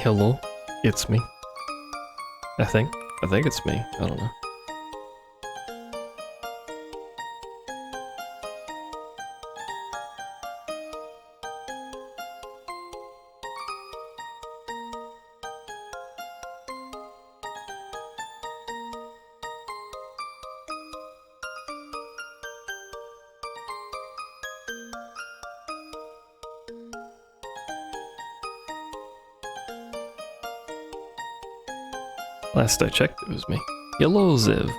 Hello, it's me. I think it's me. I don't know. Last I checked, it was me. Hello, Ziv.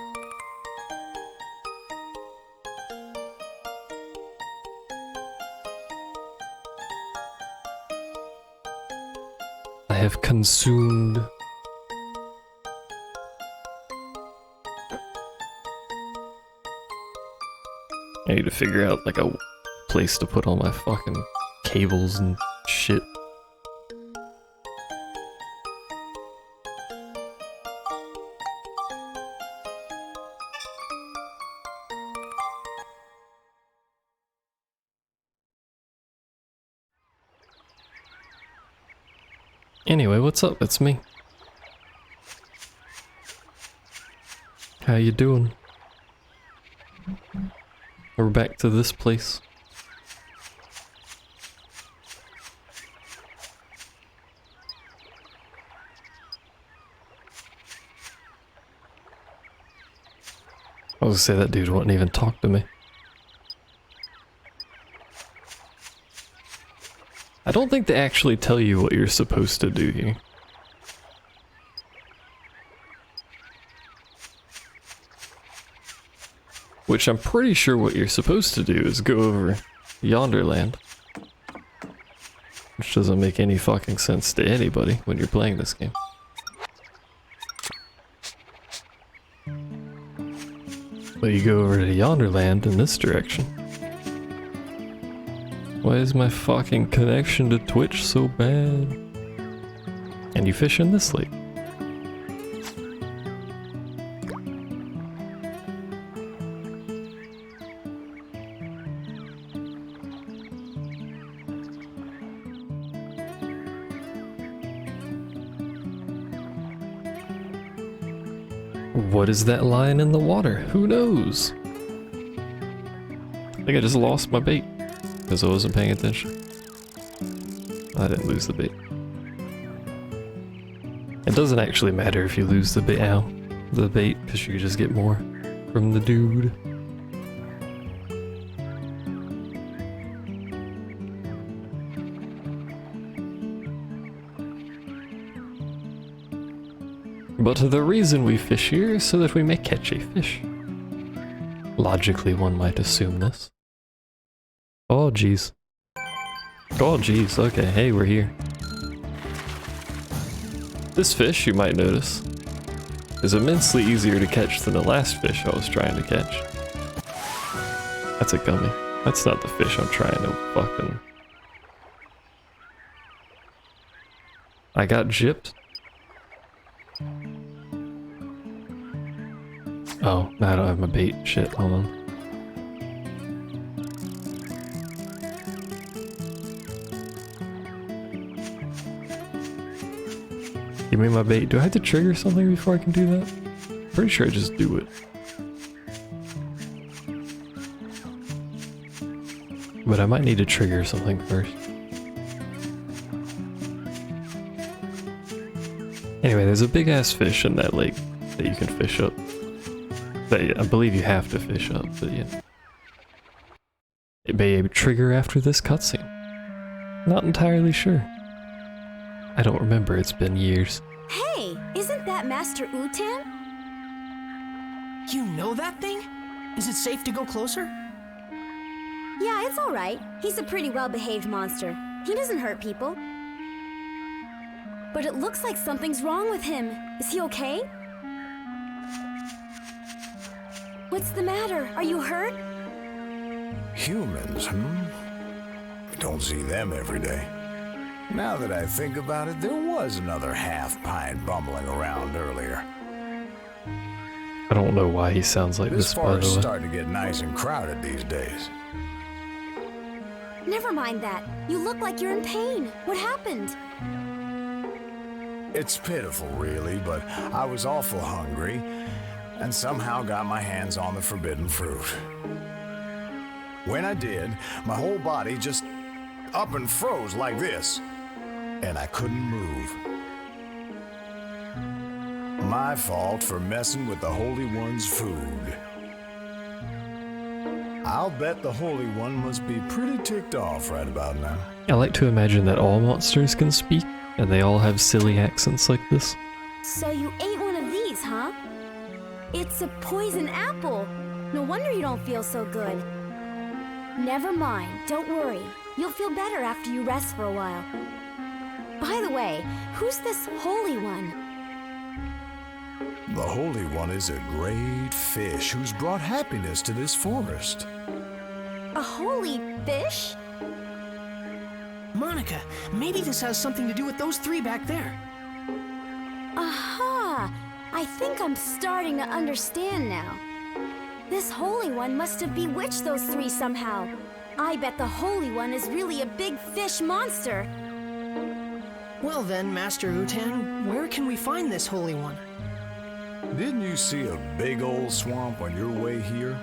I have consumed. I need to figure out like a place to put all my fucking cables and shit. Anyway, what's up? It's me. How you doing? We're back to this place. I was gonna say that dude wouldn't even talk to me. I don't think they actually tell you what you're supposed to do here. Which I'm pretty sure what you're supposed to do is go over Yonderland. Which doesn't make any fucking sense to anybody when you're playing this game. But you go over to Yonderland in this direction. Why is my fucking connection to Twitch so bad? And you fish in this lake. What is that line in the water? Who knows? I think I just lost my bait. Because I wasn't paying attention. I didn't lose the bait. It doesn't actually matter if you lose the bait, because you just get more from the dude. But the reason we fish here is so that we may catch a fish. Logically, one might assume this. Oh jeez. Oh jeez, okay, hey, we're here. This fish, you might notice, is immensely easier to catch than the last fish I was trying to catch. That's a gummy. That's not the fish I'm trying to fucking... I got gypped. Oh, I don't have my bait. Shit, hold on. Give me my bait. Do I have to trigger something before I can do that? Pretty sure I just do it. But I might need to trigger something first. Anyway, there's a big ass fish in that lake that you can fish up. That I believe you have to fish up, but yeah. It may trigger after this cutscene. Not entirely sure. I don't remember, it's been years. Hey, isn't that Master Utan? You know that thing? Is it safe to go closer? Yeah, it's alright. He's a pretty well-behaved monster. He doesn't hurt people. But it looks like something's wrong with him. Is he okay? What's the matter? Are you hurt? Humans, We don't see them every day. Now that I think about it, there was another half-pint bumbling around earlier. I don't know why he sounds like this, by the way. This forest's starting to get nice and crowded these days. Never mind that. You look like you're in pain. What happened? It's pitiful, really, but I was awful hungry and somehow got my hands on the forbidden fruit. When I did, my whole body just up and froze like this, and I couldn't move. My fault for messing with the Holy One's food. I'll bet the Holy One must be pretty ticked off right about now. I like to imagine that all monsters can speak, and they all have silly accents like this. So you ate one of these, huh? It's a poison apple. No wonder you don't feel so good. Never mind, don't worry. You'll feel better after you rest for a while. By the way, who's this Holy One? The Holy One is a great fish who's brought happiness to this forest. A holy fish? Monica, maybe this has something to do with those three back there. Aha! I think I'm starting to understand now. This Holy One must have bewitched those three somehow. I bet the Holy One is really a big fish monster. Well then, Master Utan, where can we find this Holy One? Didn't you see a big old swamp on your way here?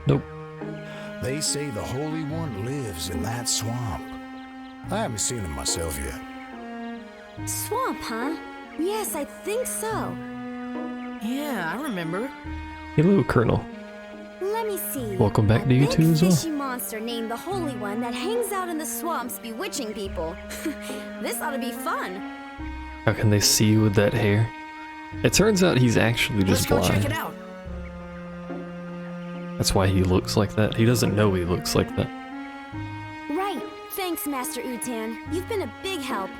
Nope. They say the Holy One lives in that swamp. I haven't seen him myself yet. Swamp, huh? Yes, I think so. Yeah, I remember. Hello, Colonel. Let me see. Welcome back to you A too as well. big fishy monster named the Holy One that hangs out in the swamps bewitching people. This ought to be fun. How can they see you with that hair? It turns out he's actually Let's just go blind. check it out. That's why he looks like that. He doesn't know he looks like that. Right. Thanks, Master Utan. You've been a big help.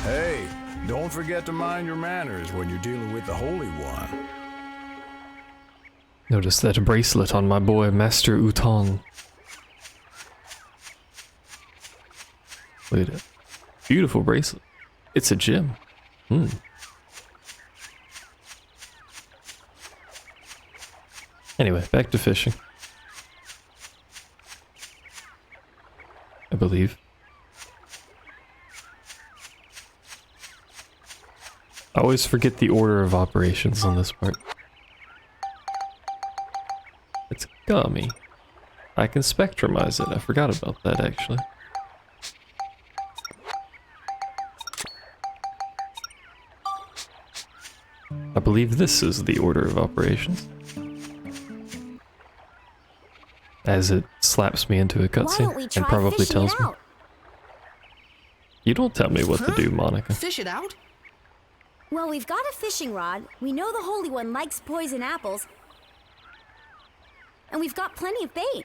Hey, don't forget to mind your manners when you're dealing with the Holy One. Notice that bracelet on my boy, Master Utan. Look at it. Beautiful bracelet. It's a gem. Anyway, back to fishing. I believe. I always forget the order of operations on this part. It's gummy. I can spectrumize it. I forgot about that actually. I believe this is the order of operations. As it slaps me into a Why don't we cutscene try and probably fishing tells it me. out? You don't tell me what to do, Monica. Fish it out? Well, we've got a fishing rod. We know the Holy One likes poison apples. And we've got plenty of bait.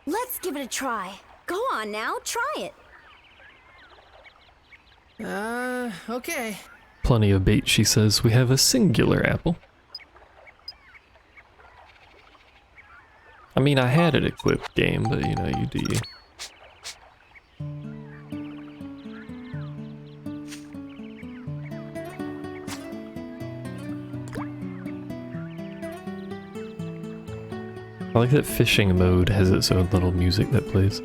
Let's give it a try. Go on now, try it. Okay. Plenty of bait, she says. We have a singular apple. I mean, I had it equipped game, but you know, you do you. I like that fishing mode has its own little music that plays.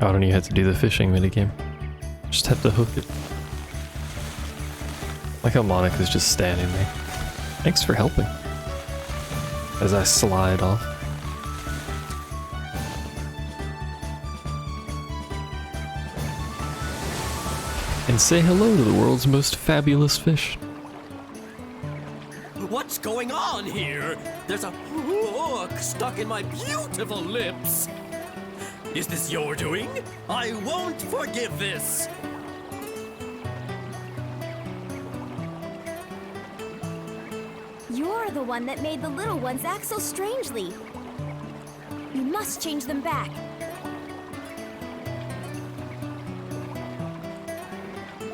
I don't even have to do the fishing minigame. Just have to hook it. Like how Monica's just standing there. Thanks for helping. As I slide off. And say hello to the world's most fabulous fish. What's going on here? There's a hook stuck in my beautiful lips. Is this your doing? I won't forgive this. You're the one that made the little ones act so strangely. You must change them back.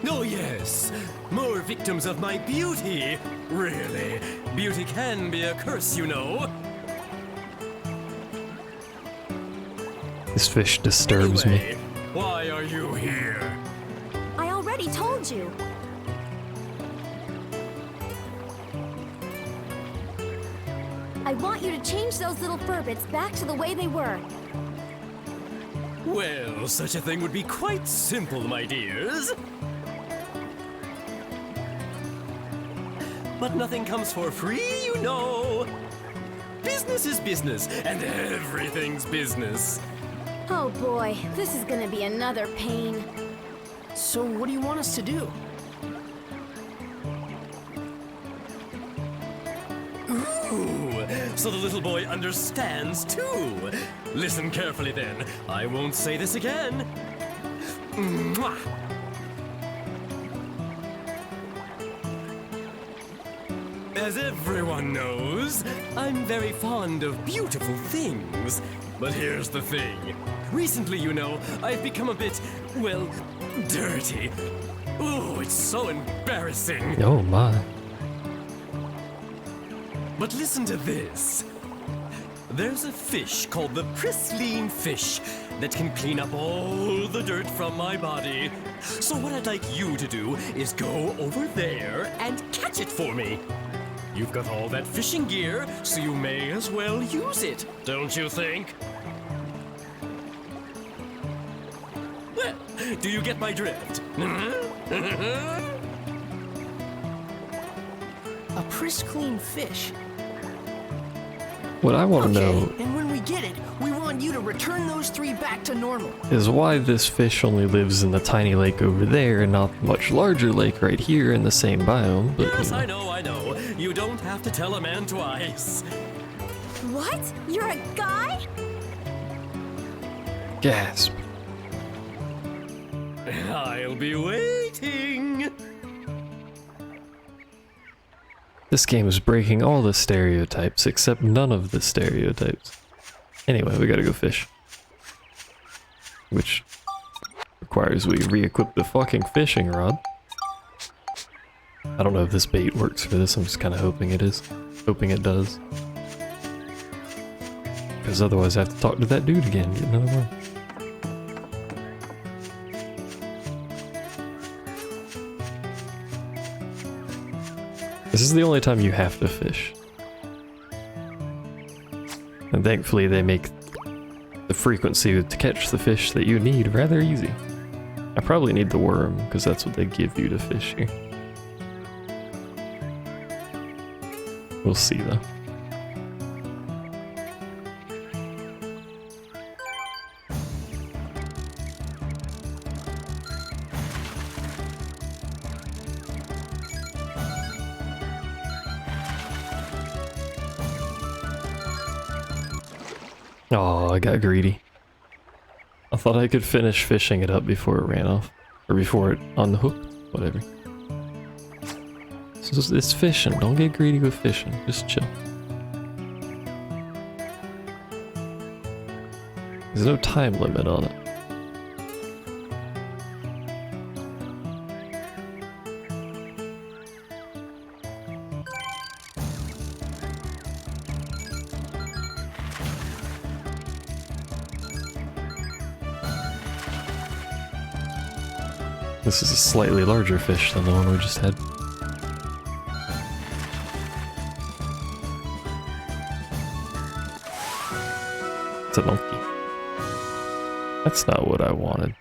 Oh yes, more victims of my beauty. Really, beauty can be a curse, you know. This fish disturbs Anyway, me. why are you here? I already told you. I want you to change those little fur-bits back to the way they were. Well, such a thing would be quite simple, my dears. But nothing comes for free, you know. Business is business, and everything's business. Oh boy, this is gonna be another pain. So what do you want us to do? Ooh, so the little boy understands too. Listen carefully then. I won't say this again. Mwah. As everyone knows, I'm very fond of beautiful things. But here's the thing. Recently, you know, I've become a bit, well, dirty. Ooh, it's so embarrassing. Oh my. But listen to this. There's a fish called the Pristine Fish that can clean up all the dirt from my body. So what I'd like you to do is go over there and catch it for me. You've got all that fishing gear, so you may as well use it, don't you think? Well, do you get my drift? A pristine fish. What I want to know And when we get it, we want you to return those 3 back to normal. is why this fish only lives in the tiny lake over there and not the much larger lake right here in the same biome. But Yes, you know. I know. You don't have to tell a man twice. What? You're a guy? Gasp. I'll be waiting. This game is breaking all the stereotypes except none of the stereotypes. Anyway, we gotta go fish. Which requires we re-equip the fucking fishing rod. I don't know if this bait works for this, I'm just kinda hoping it is. Hoping it does. Because otherwise I have to talk to that dude again, get another one. This is the only time you have to fish. And thankfully they make the frequency to catch the fish that you need rather easy. I probably need the worm, because that's what they give you to fish here. We'll see though. Oh, I got greedy. I thought I could finish fishing it up before it ran off. Or before it unhooked. Whatever. It's fishing. Don't get greedy with fishing. Just chill. There's no time limit on it. This is a slightly larger fish than the one we just had. It's a monkey. That's not what I wanted.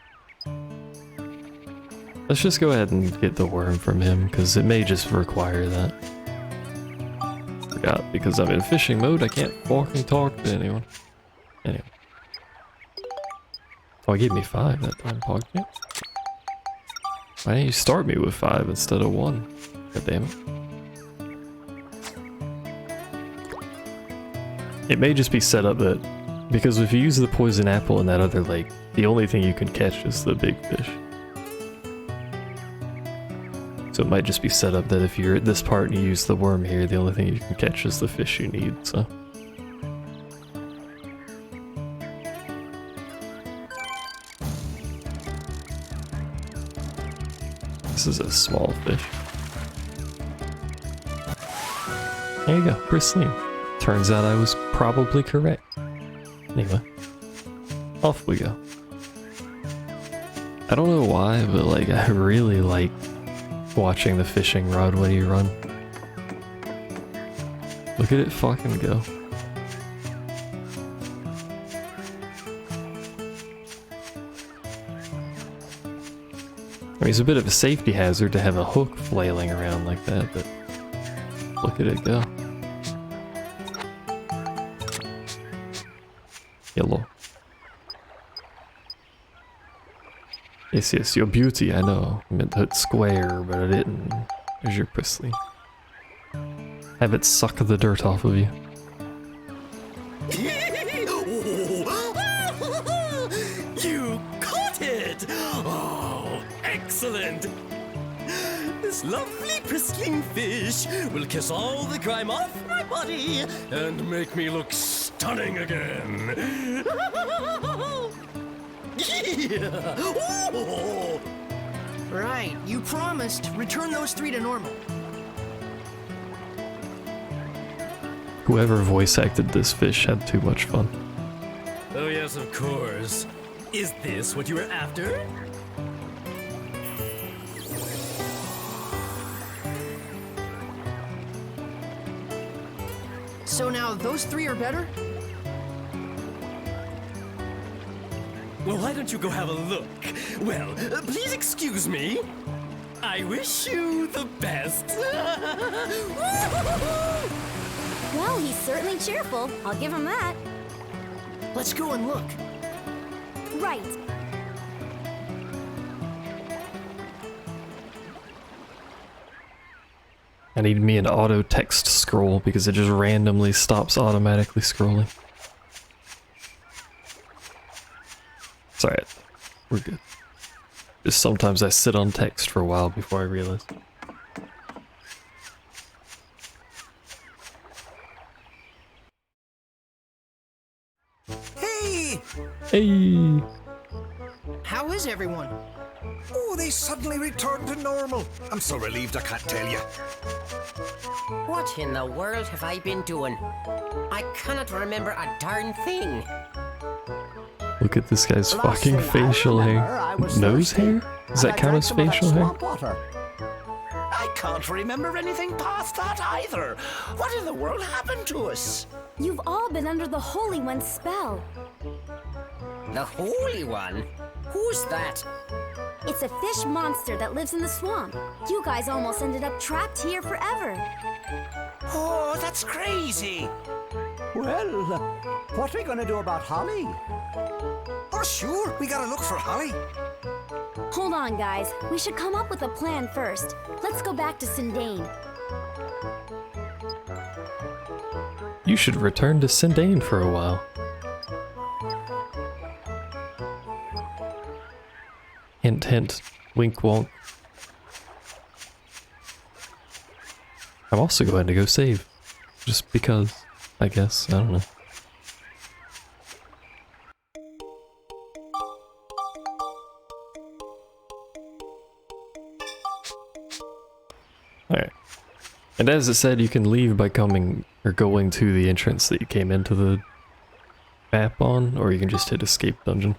Let's just go ahead and get the worm from him, because it may just require that. Forgot, because I'm in fishing mode, I can't fucking talk to anyone. Anyway. Oh, he gave me 5 that time, Pogchamp. Why didn't you start me with 5 instead of 1? God damn it. It may just be set up that, because if you use the poison apple in that other lake, the only thing you can catch is the big fish. So it might just be set up that if you're at this part and you use the worm here, the only thing you can catch is the fish you need, so. This is a small fish. There you go, pristine. Turns out I was probably correct. Anyway, off we go. I don't know why, but like I really like watching the fishing rod when you run. Look at it fucking go. I mean, it's a bit of a safety hazard to have a hook flailing around like that, but look at it go. Yellow. Yes, yes, your beauty, I know. I meant to hit square, but I didn't. There's your Prisley. Have it suck the dirt off of you. You caught it! Oh, excellent! This lovely pristine fish will kiss all the grime off my body and make me look stunning again. Yeah. Oh. Right, you promised. Return those 3 to normal. Whoever voice acted this fish had too much fun. Oh yes, of course. Is this what you were after? So now those 3 are better? Well, why don't you go have a look? Well, please excuse me. I wish you the best. Well, he's certainly cheerful. I'll give him that. Let's go and look. Right. I need me an auto text scroll because it just randomly stops automatically scrolling. It's alright. We're good. Just sometimes I sit on text for a while before I realize. Hey! Hey! How is everyone? Oh, they suddenly returned to normal. I'm so relieved I can't tell you. What in the world have I been doing? I cannot remember a darn thing. Look at this guy's Last fucking thing I facial remember, hair. I was Nose thirsty, hair? Does and that I count drank as some of that facial hair? swamp water. I can't remember anything past that either. What in the world happened to us? You've all been under the Holy One's spell. The Holy One? Who's that? It's a fish monster that lives in the swamp. You guys almost ended up trapped here forever. Oh, that's crazy. Well, what are we going to do about Holly? Oh, sure, we gotta look for Holly. Hold on, guys. We should come up with a plan first. Let's go back to Sindane. You should return to Sindane for a while. Hint, hint. Wink, wonk. I'm also going to go save. Just because, I guess. I don't know. Alright. And as it said, you can leave by coming or going to the entrance that you came into the map on, or you can just hit escape dungeon.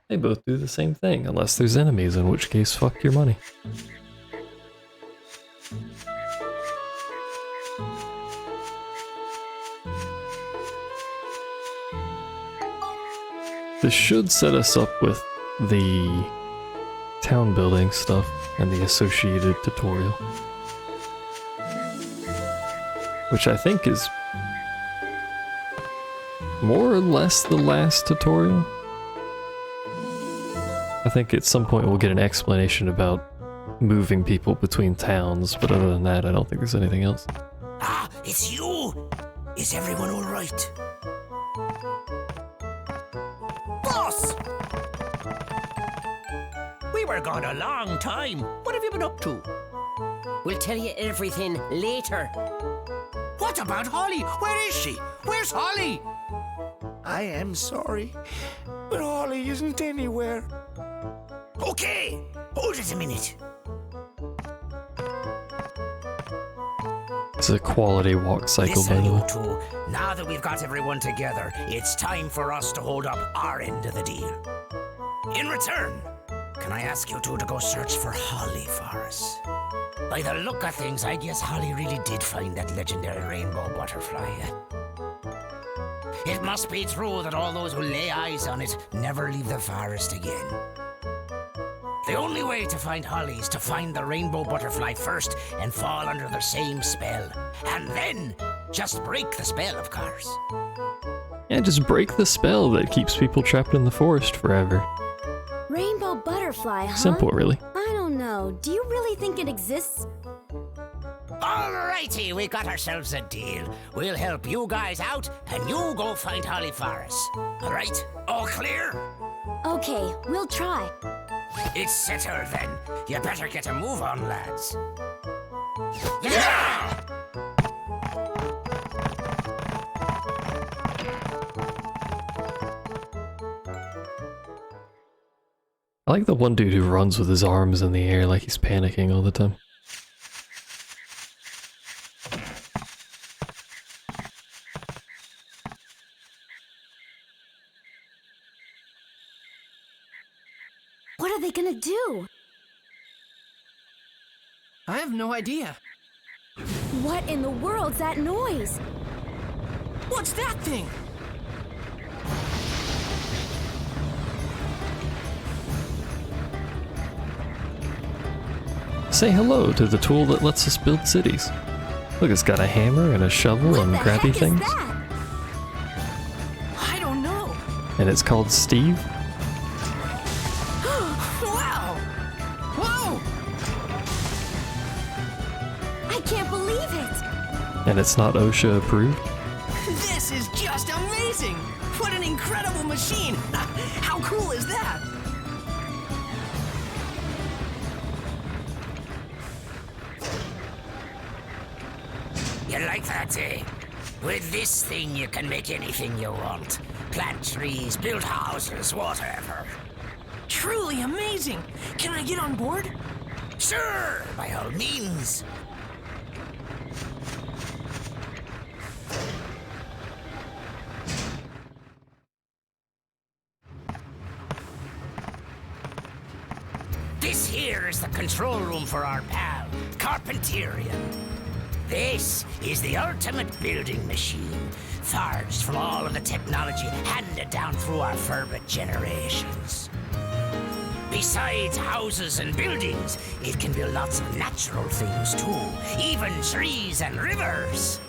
They both do the same thing, unless there's enemies, in which case, fuck your money. This should set us up with the town building stuff and the associated tutorial. Which I think is more or less the last tutorial. I think at some point we'll get an explanation about moving people between towns, but other than that, I don't think there's anything else. Ah, it's you. Is everyone all right? Boss! We were gone a long time. What have you been up to? We'll tell you everything later. What about Holly? Where is she? Where's Holly? I am sorry, but Holly isn't anywhere. Okay, hold it a minute. It's a quality walk cycle, by Listen, the way. you two. Now that we've got everyone together, it's time for us to hold up our end of the deal. In return, can I ask you two to go search for Holly for us? By the look of things, I guess Holly really did find that legendary rainbow butterfly. It must be true that all those who lay eyes on it never leave the forest again. The only way to find Holly is to find the rainbow butterfly first and fall under the same spell. And then just break the spell, of course. Yeah, just break the spell that keeps people trapped in the forest forever. Rainbow butterfly, huh? Simple, really. I don't know. Do you really think it exists? Alrighty, we got ourselves a deal. We'll help you guys out, and you go find Holly for us. Alright? All clear? Okay, we'll try. It's settled then. You better get a move on, lads. Yeah! I like the one dude who runs with his arms in the air like he's panicking all the time. What are they gonna do? I have no idea. What in the world's that noise? What's that thing? Say hello to the tool that lets us build cities. Look, it's got a hammer and a shovel What and the grabby heck things. is that? I don't know. And it's called Steve. Wow! Whoa! I can't believe it! And it's not OSHA approved. This is just amazing! What an incredible machine! How cool is that? You like that, eh? With this thing, you can make anything you want. Plant trees, build houses, whatever. Truly amazing! Can I get on board? Sure, by all means. This here is the control room for our pal, Carpenterian. This is the ultimate building machine, forged from all of the technology handed down through our fervent generations. Besides houses and buildings, it can build lots of natural things too, even trees and rivers.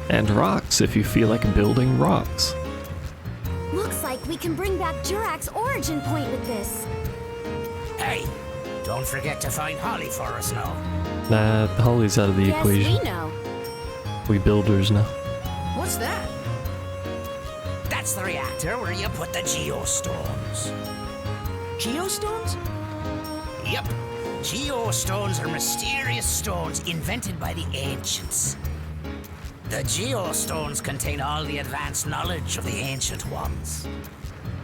And rocks if you feel like building rocks. Looks like we can bring back Jurak's origin point with this. Hey, don't forget to find Holly for us now. Nah, Holly's out of the Yes, equation. we know. We builders now. What's that? That's the reactor where you put the geostones. Geostones? Yep. Geostones are mysterious stones invented by the ancients. The geostones contain all the advanced knowledge of the ancient ones.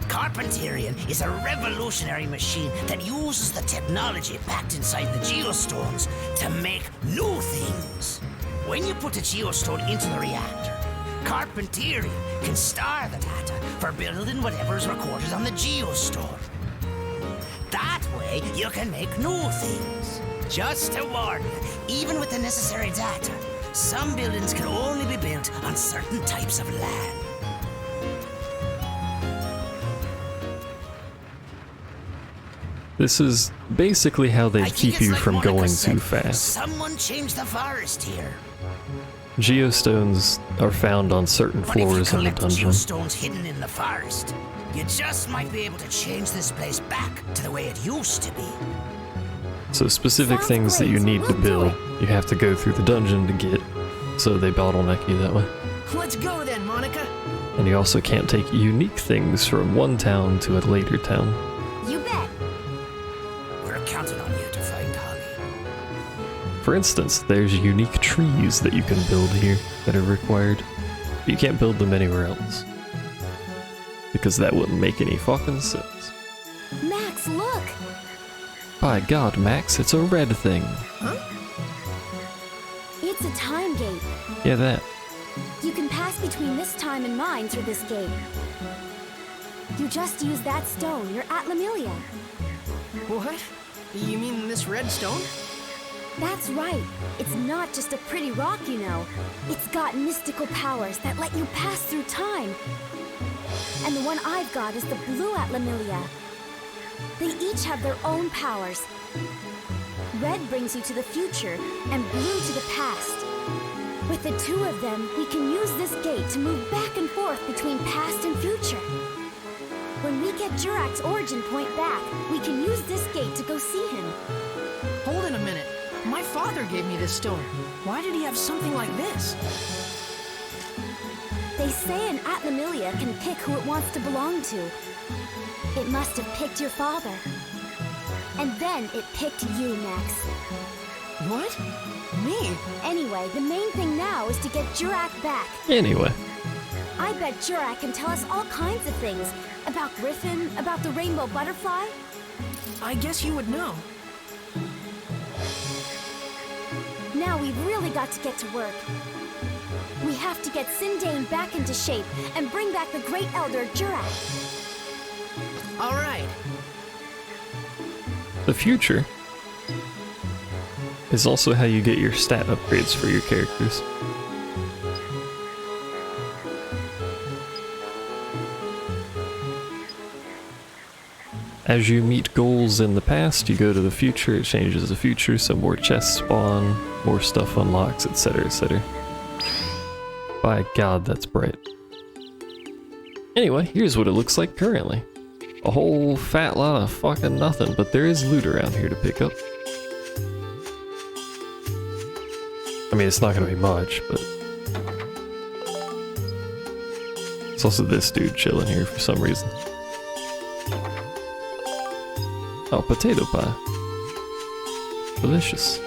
Carpenterian is a revolutionary machine that uses the technology packed inside the geostones to make new things. When you put a geostone into the reactor, Carpenterian can store the data for building whatever is recorded on the geostone. That way, you can make new things. Just to warn you, even with the necessary data, some buildings can only be built on certain types of land. This is basically how they I think keep it's you like from Monica going said, too fast. Someone changed the forest here. Geostones are found on certain But if you floors in the collect dungeon. geostones hidden in the forest, you just might be able to change this place back to the way it used to be. So specific Sounds things that you great. need to We'll do build, it. you have to go through the dungeon to get, so they bottleneck you that way. Let's go then, Monica. And you also can't take unique things from one town to a later town. You bet. We're counting on you to find Holly. For instance, there's unique trees that you can build here that are required. But you can't build them anywhere else. Because that wouldn't make any fucking sense. Max, look! By God, Max, it's a red thing. It's a time gate. Yeah, that. You can pass between this time and mine through this gate. You just use that stone. You're at Lemuria. What? You mean this red stone? That's right. It's not just a pretty rock, you know. It's got mystical powers that let you pass through time. And the one I've got is the blue Atlamilia. They each have their own powers. Red brings you to the future, and blue to the past. With the two of them, we can use this gate to move back and forth between past and future. When we get Jurak's origin point back, we can use this gate to go see him. Hold it a minute. My father gave me this stone. Why did he have something like this? They say an Atlamilia can pick who it wants to belong to. It must have picked your father. And then it picked you, Max. What? Me? Anyway, the main thing now is to get Jurak back. Anyway, I bet Jurak can tell us all kinds of things. About Griffin, about the rainbow butterfly. I guess you would know. Now we've really got to get to work. We have to get Sindane back into shape and bring back the Great Elder Jurak. All right. the future is also how you get your stat upgrades for your characters. As you meet goals in the past, you go to the future, it changes the future, some more chests spawn, more stuff unlocks, etc, etc. By God, that's bright. Anyway, here's what it looks like currently. A whole fat lot of fucking nothing, but there is loot around here to pick up. I mean, it's not gonna be much, but... It's also this dude chilling here for some reason. Oh, potato pie. Delicious.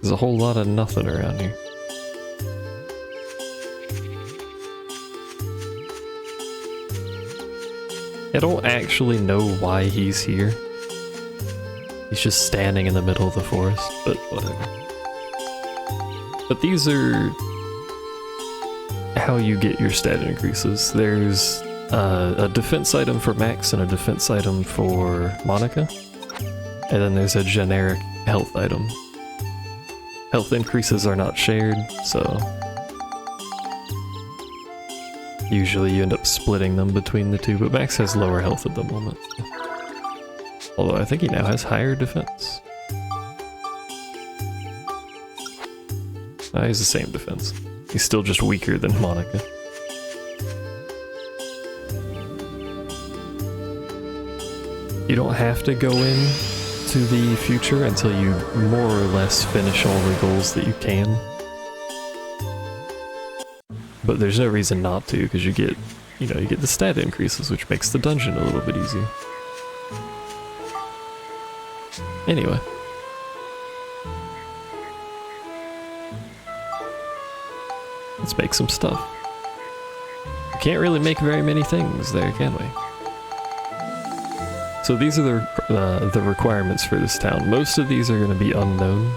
There's a whole lot of nothing around here. I don't actually know why he's here. He's just standing in the middle of the forest, but whatever. But these are how you get your stat increases. There's a defense item for Max and a defense item for Monica. And then there's a generic health item. Health increases are not shared, so usually you end up splitting them between the two, but Max has lower health at the moment. Although I think he now has higher defense. He's the same defense. He's still just weaker than Monica. You don't have to go in to the future until you more or less finish all the goals that you can. But there's no reason not to, because you get, you get the stat increases, which makes the dungeon a little bit easier. Anyway. Let's make some stuff. We can't really make very many things there, can we? So these are the requirements for this town. Most of these are going to be unknown.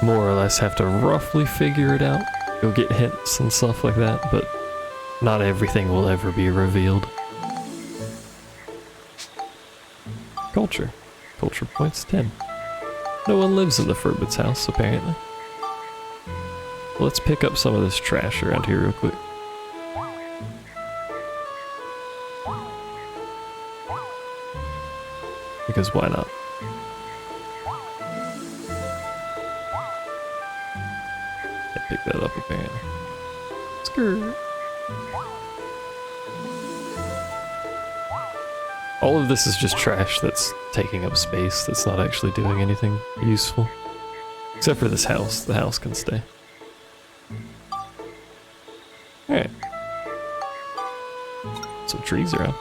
More or less have to roughly figure it out. You'll get hints and stuff like that, but not everything will ever be revealed. Culture. Culture points 10. No one lives in the Furbit's house, apparently. Let's pick up some of this trash around here real quick. Because why not? Can't pick that up, apparently. Skirt. All of this is just trash that's taking up space, that's not actually doing anything useful. Except for this house. The house can stay. Alright. Some trees around.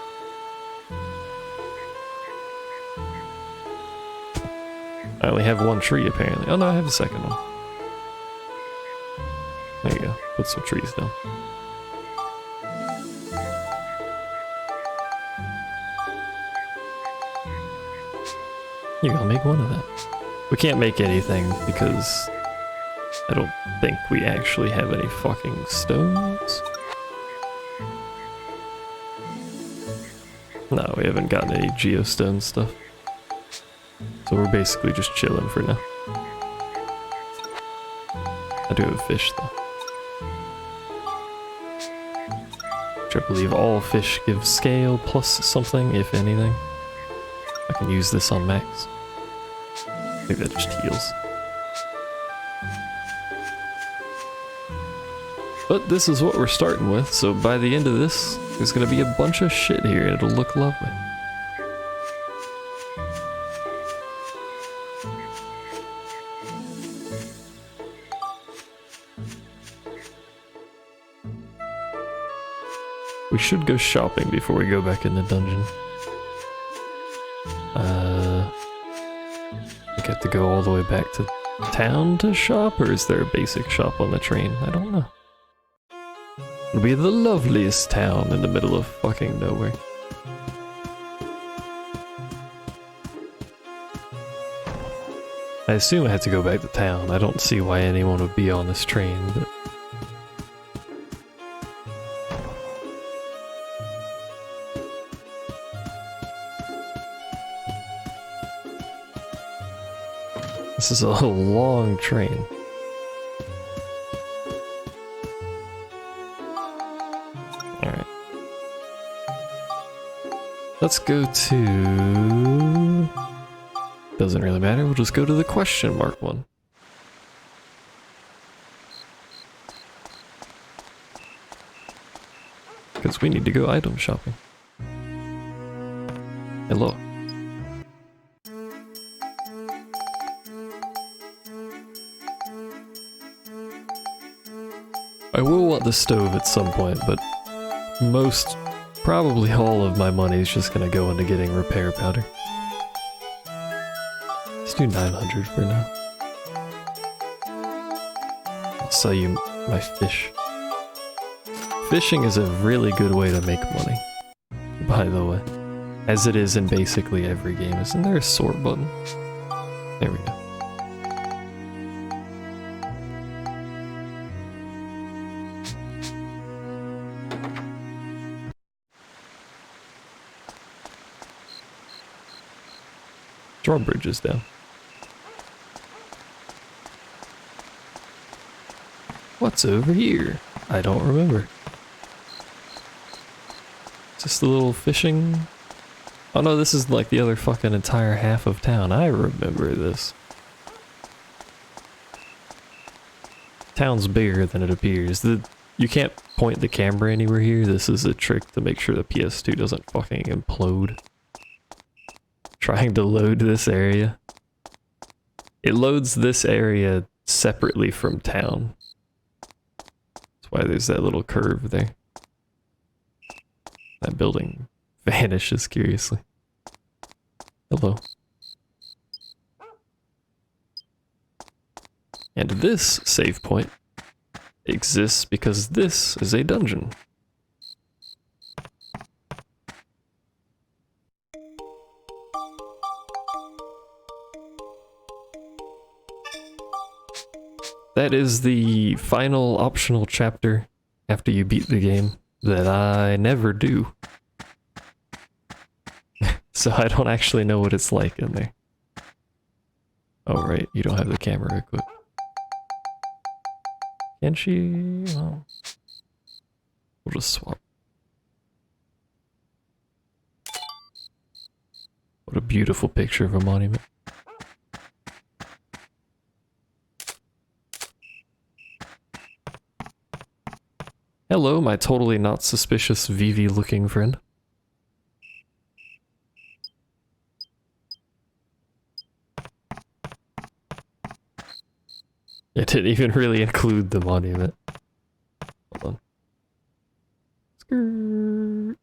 I only have one tree, apparently. Oh no, I have a second one. There you go. Put some trees down. Here, I'll make one of that. We can't make anything because I don't think we actually have any fucking stones. No, we haven't gotten any geostone stuff. So we're basically just chilling for now. I do have fish though. Which I believe all fish give scale plus something, if anything. I can use this on max. I think that just heals. But this is what we're starting with, so by the end of this, there's gonna be a bunch of shit here and it'll look lovely. We should go shopping before we go back in the dungeon. I have to go all the way back to town to shop, or is there a basic shop on the train? I don't know. It'll be the loveliest town in the middle of fucking nowhere. I assume I had to go back to town. I don't see why anyone would be on this train, but... This is a long train. Alright. Let's go to... Doesn't really matter, we'll just go to the question mark one. Because we need to go item shopping. Hello. I will want the stove at some point, but most, probably all of my money is just gonna go into getting repair powder. Let's do 900 for now. I'll sell you my fish. Fishing is a really good way to make money, by the way. As it is in basically every game. Isn't there a sort button? There we go. Drawbridge is down. What's over here? I don't remember. Just a little fishing... Oh no, this is like the other fucking entire half of town. I remember this. Town's bigger than it appears. You can't point the camera anywhere here. This is a trick to make sure the PS2 doesn't fucking implode. Trying to load this area. It loads this area separately from town. That's why there's that little curve there. That building vanishes curiously. Hello. And this save point exists because this is a dungeon. That is the final optional chapter after you beat the game that I never do. So I don't actually know what it's like in there. Oh right, you don't have the camera equipped. Can she? Well, we'll just swap. What a beautiful picture of a monument. Hello, my totally not suspicious Vivi looking friend. It didn't even really include the monument. Hold on. Skirt.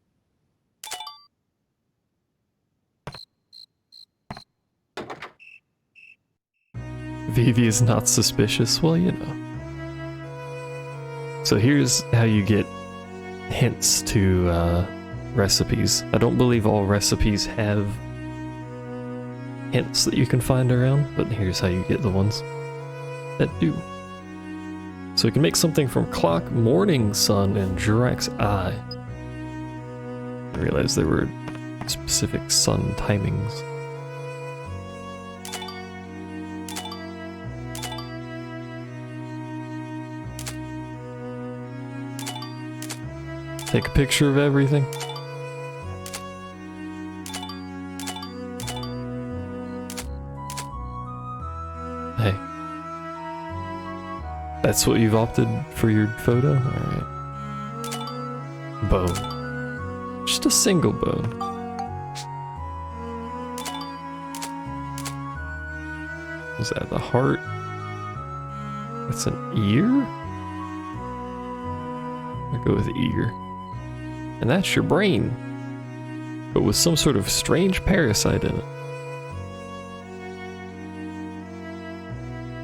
Vivi is not suspicious? Well, you know. So here's how you get hints to recipes. I don't believe all recipes have hints that you can find around, but here's how you get the ones that do. So we can make something from clock, morning sun, and Jurak's eye. I realized there were specific sun timings. Take a picture of everything. Hey. That's what you've opted for your photo? Alright. Bone. Just a single bone. Is that the heart? That's an ear? I'll go with ear. And that's your brain, but with some sort of strange parasite in it.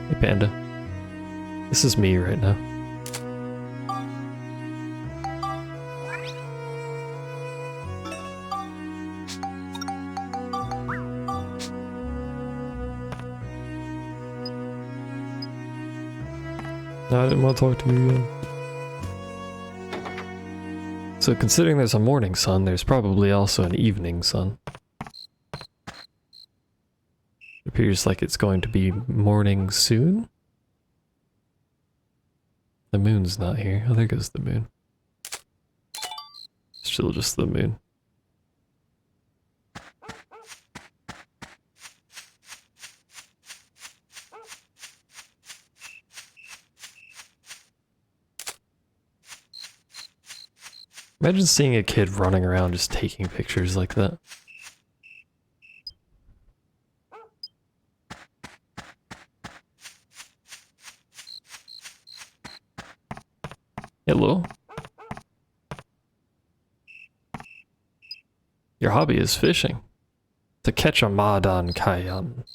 Hey Panda, this is me right now. No, I didn't want to talk to you again. So considering there's a morning sun, there's probably also an evening sun. It appears like it's going to be morning soon. The moon's not here. Oh, there goes the moon. Still just the moon. Imagine seeing a kid running around just taking pictures like that. Hello? Your hobby is fishing. To catch a Madan Kayan.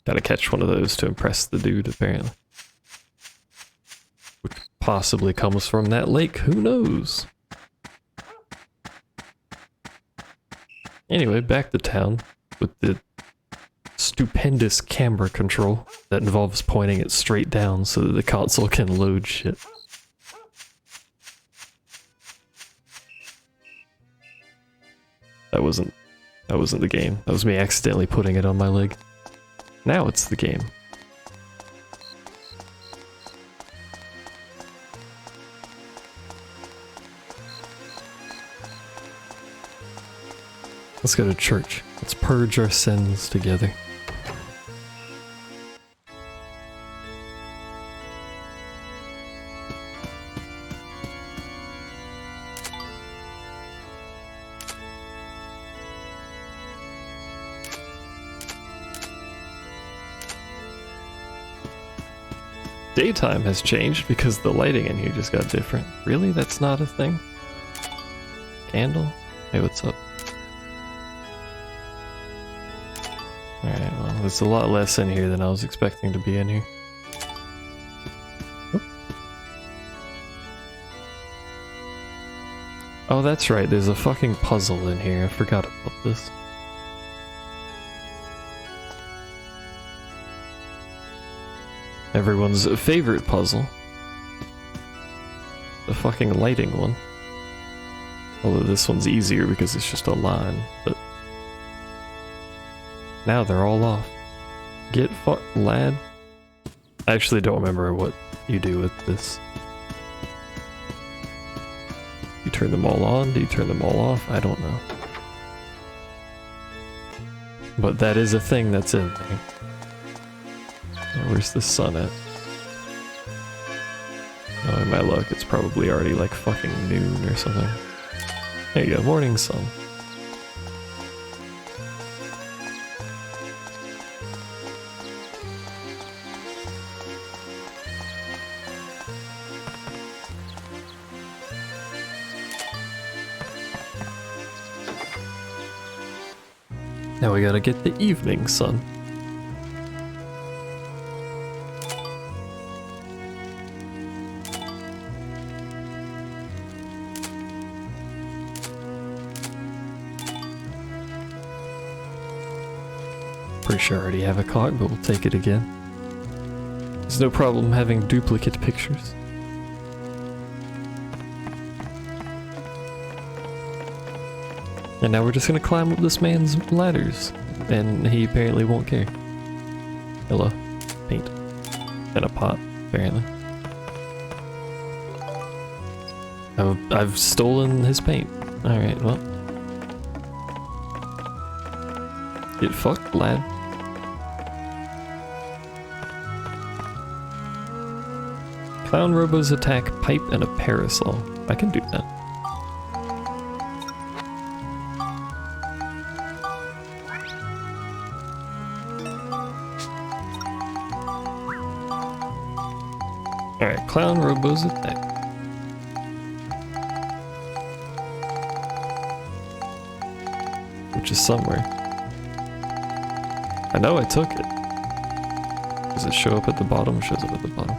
Gotta catch one of those to impress the dude, apparently. Which possibly comes from that lake, who knows? Anyway, back to town with the stupendous camera control that involves pointing it straight down so that the console can load shit. That wasn't the game. That was me accidentally putting it on my leg. Now it's the game. Let's go to church. Let's purge our sins together. Daytime has changed because the lighting in here just got different. Really? That's not a thing? Candle? Hey, what's up? Alright, well, there's a lot less in here than I was expecting to be in here. Oop. Oh, that's right, there's a fucking puzzle in here. I forgot about this. Everyone's favorite puzzle. The fucking lighting one. Although this one's easier because it's just a line, but... Now they're all off. Get fucked, lad. I actually don't remember what you do with this. You turn them all on? Do you turn them all off? I don't know. But that is a thing that's in there. Where's the sun at? Oh, in my luck, it's probably already like fucking noon or something. There you go, morning sun. Now we gotta get the evening sun. Pretty sure I already have a clock, but we'll take it again. There's no problem having duplicate pictures. And now we're just gonna climb up this man's ladders, and he apparently won't care. Hello, paint. And a pot, apparently. I've stolen his paint. Alright, well. Get fucked, lad. Clown robos attack pipe and a parasol. I can do that. Alright, clown robos attack. Which is somewhere. I know I took it. Does it show up at the bottom? It shows up at the bottom.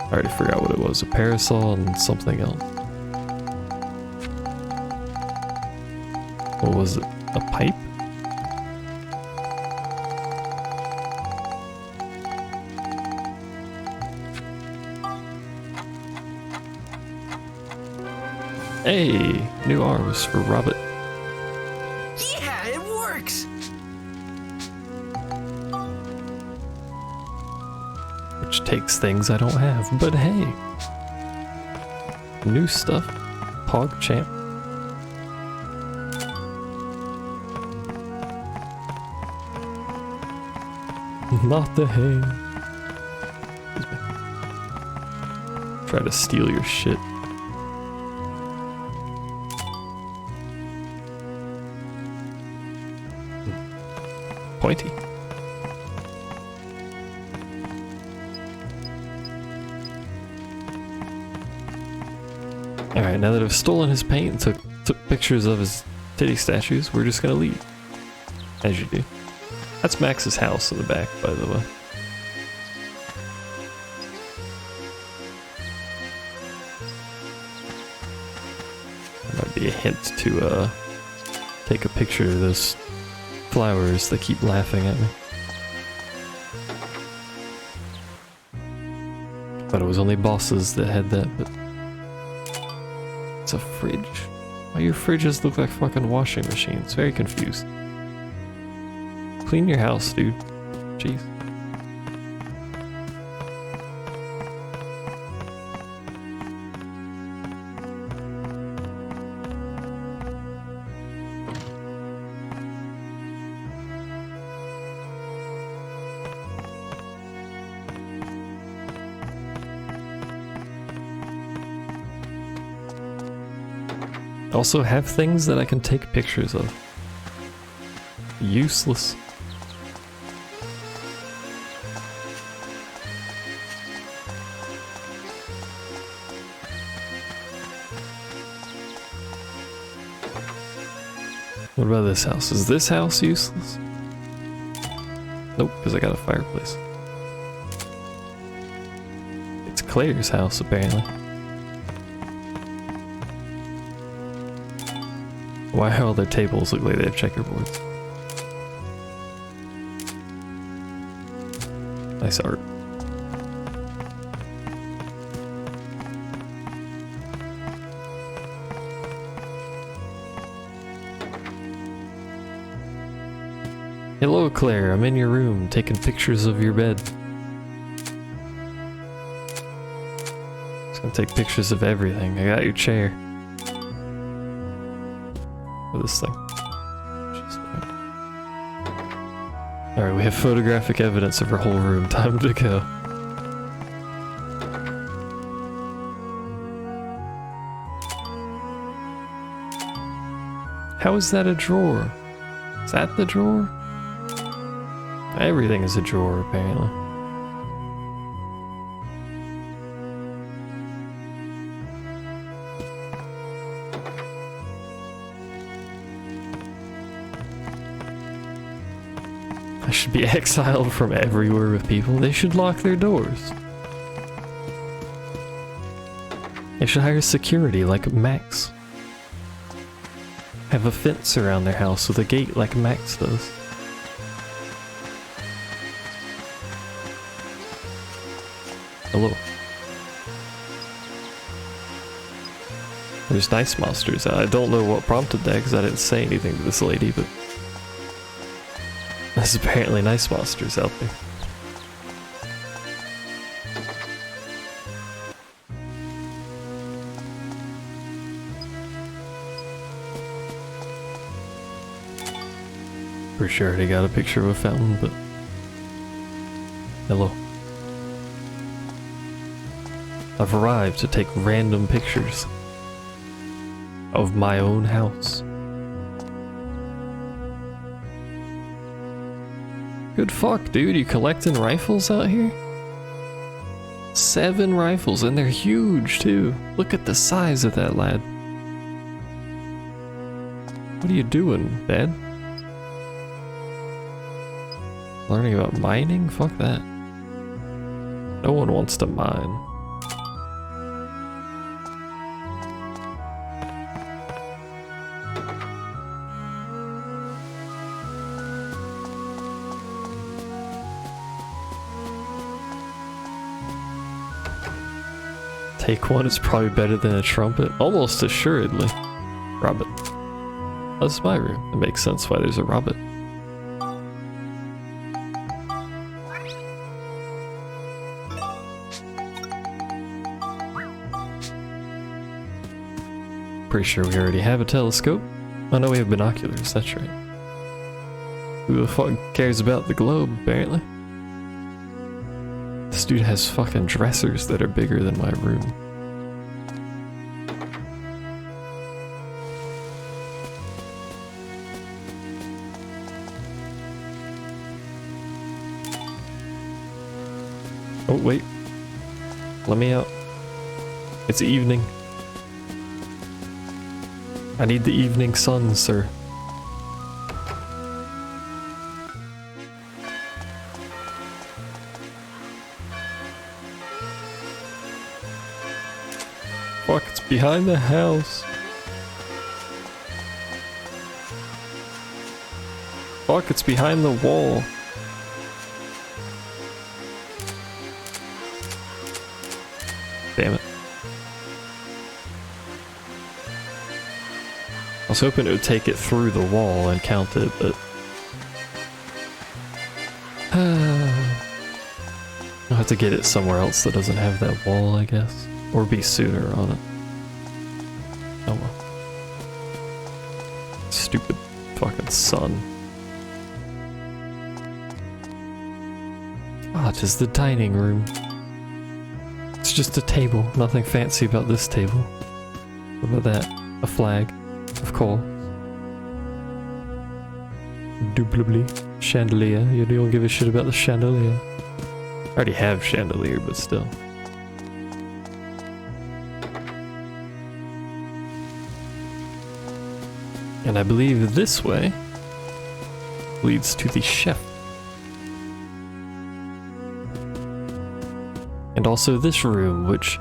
I already forgot what it was. A parasol and something else. What was it? A pipe? Hey! New arms for Robert. Yeah, it works! Which takes things I don't have, but hey. New stuff. PogChamp. Not the hay. Excuse me. Try to steal your shit. Pointy. Alright, now that I've stolen his paint and took pictures of his titty statues, we're just gonna leave. As you do. That's Max's house in the back, by the way. That might be a hint to take a picture of those flowers that keep laughing at me. Thought it was only bosses that had that, but it's a fridge. Why your fridges look like fucking washing machines? Very confused. Clean your house, dude. Jeez. Also have things that I can take pictures of. Useless. What about this house? Is this house useless? Nope, because I got a fireplace. It's Claire's house, apparently. Why all their tables look like they have checkerboards? Nice art. Hello, Claire. I'm in your room, taking pictures of your bed. Just gonna take pictures of everything. I got your chair. For this thing. Alright, we have photographic evidence of her whole room. Time to go. How is that a drawer? Is that the drawer? Everything is a drawer, apparently. I should be exiled from everywhere with people. They should lock their doors. They should hire security like Max. I have a fence around their house with a gate like Max does. Hello. There's nice monsters. I don't know what prompted that because I didn't say anything to this lady, but there's apparently nice monsters out there. Pretty sure I already got a picture of a fountain, but hello. I've arrived to take random pictures of my own house. Good fuck, dude, you collecting rifles out here? 7 rifles, and they're huge too. Look at the size of that, lad. What are you doing, Dad? Learning about mining? Fuck that. No one wants to mine. Take one is probably better than a trumpet. Almost assuredly. Rabbit. That's my room. It makes sense why there's a rabbit. Pretty sure we already have a telescope. I know we have binoculars, that's right. Who the fuck cares about the globe, apparently? This dude has fucking dressers that are bigger than my room. Oh, wait. Let me out. It's evening. I need the evening sun, sir. Fuck, it's behind the house. Fuck, it's behind the wall. Damn it. I was hoping it would take it through the wall and count it, but I'll have to get it somewhere else that doesn't have that wall, I guess. Or be sooner on it. Oh well. Stupid fucking sun. Ah, it is the dining room. It's just a table. Nothing fancy about this table. What about that? A flag. Of course. Doubly. Chandelier. You don't give a shit about the chandelier. I already have chandelier, but still. And I believe this way leads to the chef. And also this room, which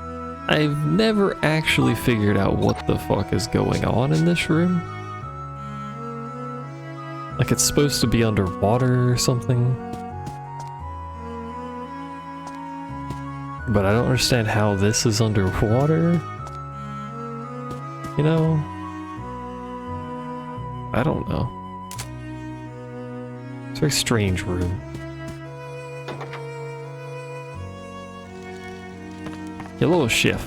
I've never actually figured out what the fuck is going on in this room. Like it's supposed to be underwater or something. But I don't understand how this is underwater. You know? I don't know. It's a very strange room. Hello, chef.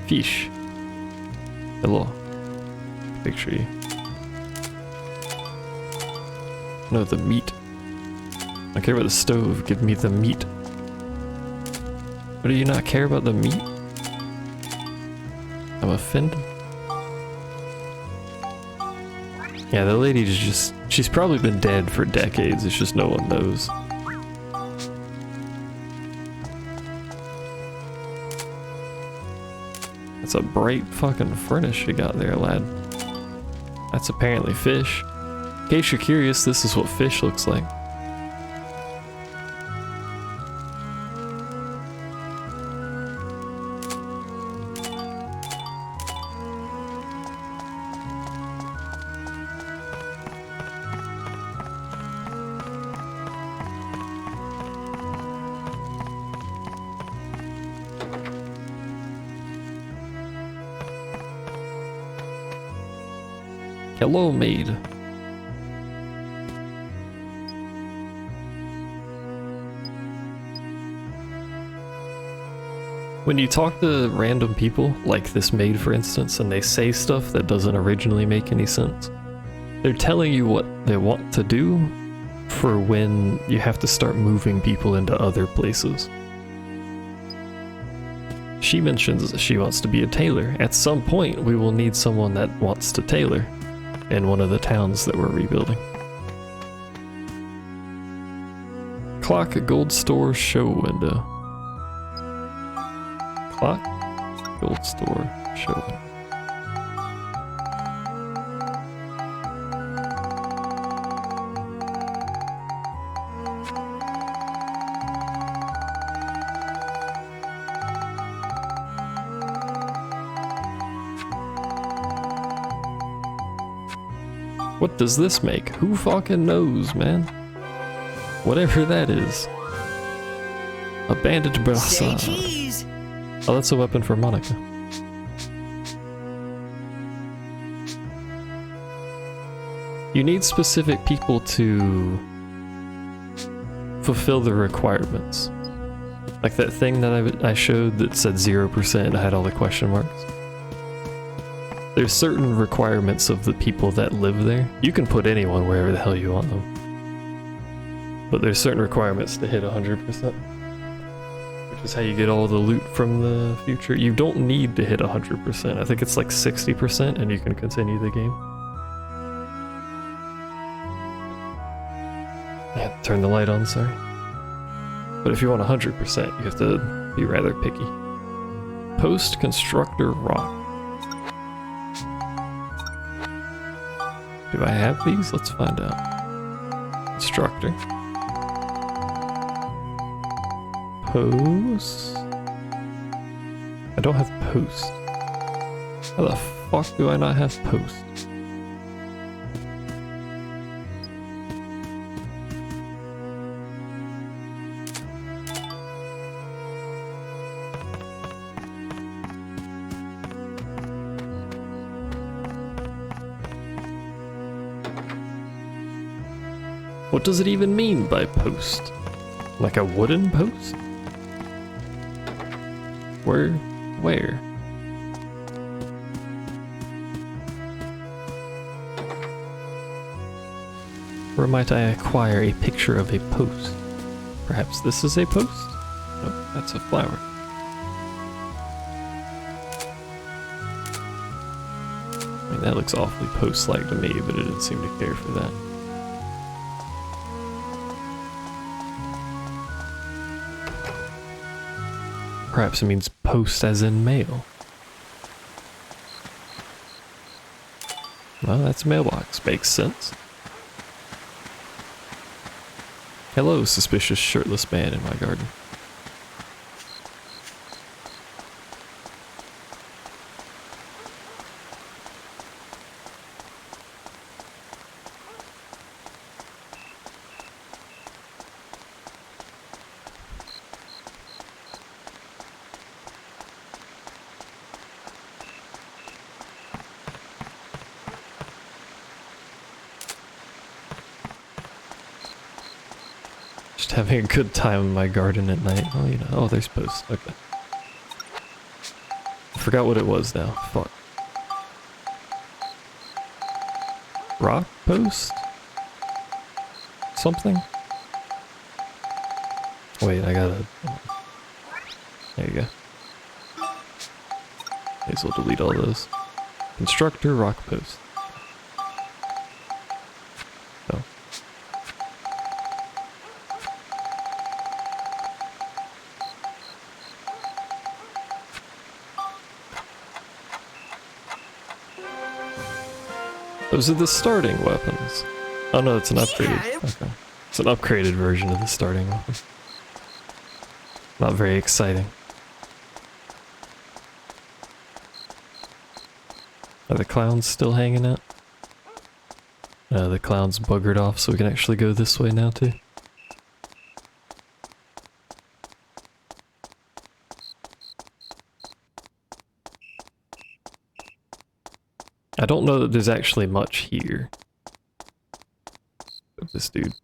Fish. Hello. Picture you. No, the meat. I don't care about the stove. Give me the meat. What, do you not care about the meat? I'm offended. Yeah, the lady's just... she's probably been dead for decades. It's just no one knows. That's a bright fucking furnace you got there, lad. That's apparently fish. In case you're curious, this is what fish looks like. Hello, maid. When you talk to random people, like this maid for instance, and they say stuff that doesn't originally make any sense, they're telling you what they want to do for when you have to start moving people into other places. She mentions that she wants to be a tailor. At some point, we will need someone that wants to tailor in one of the towns that we're rebuilding. Clock at Gold Store show window. Clock? Gold Store show window. What does this make? Who fucking knows, man? Whatever that is. A bandage Say brassard. cheese. Oh, that's a weapon for Monica. You need specific people to fulfill the requirements. Like that thing that I showed that said 0% and had all the question marks. There's certain requirements of the people that live there. You can put anyone wherever the hell you want them. But there's certain requirements to hit 100%. Which is how you get all the loot from the future. You don't need to hit 100%. I think it's like 60% and you can continue the game. I had to turn the light on, sorry. But if you want 100%, you have to be rather picky. Post-constructor rock. Do I have these? Let's find out. Constructor. Post. I don't have post. How the fuck do I not have post? What does it even mean by post? Like a wooden post? Where? Where might I acquire a picture of a post? Perhaps this is a post? Nope, that's a flower. I mean, that looks awfully post-like to me, but it didn't seem to care for that. Perhaps it means post as in mail. Well, that's mailbox. Makes sense. Hello, suspicious shirtless man in my garden. Just having a good time in my garden at night. Oh, you know. Oh, there's posts. Okay. I forgot what it was now. Fuck. Rock post? Something? Wait, I gotta... There you go. May as well delete all those. Constructor, rock post. Oh. Those are the starting weapons. Oh no, it's an upgraded. Okay. It's an upgraded version of the starting weapon. Not very exciting. Are the clowns still hanging out? The clowns buggered off, so we can actually go this way now too. I don't know that there's actually much here of this dude.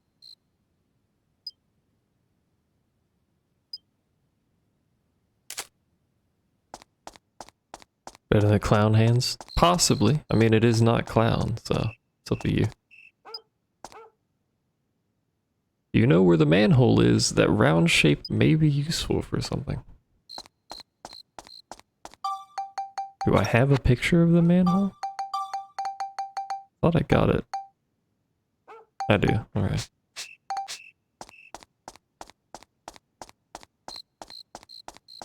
Better than clown hands? Possibly. I mean, it is not clown, so it's up to you. You know where the manhole is? That round shape may be useful for something. Do I have a picture of the manhole? Thought I got it. I do, alright.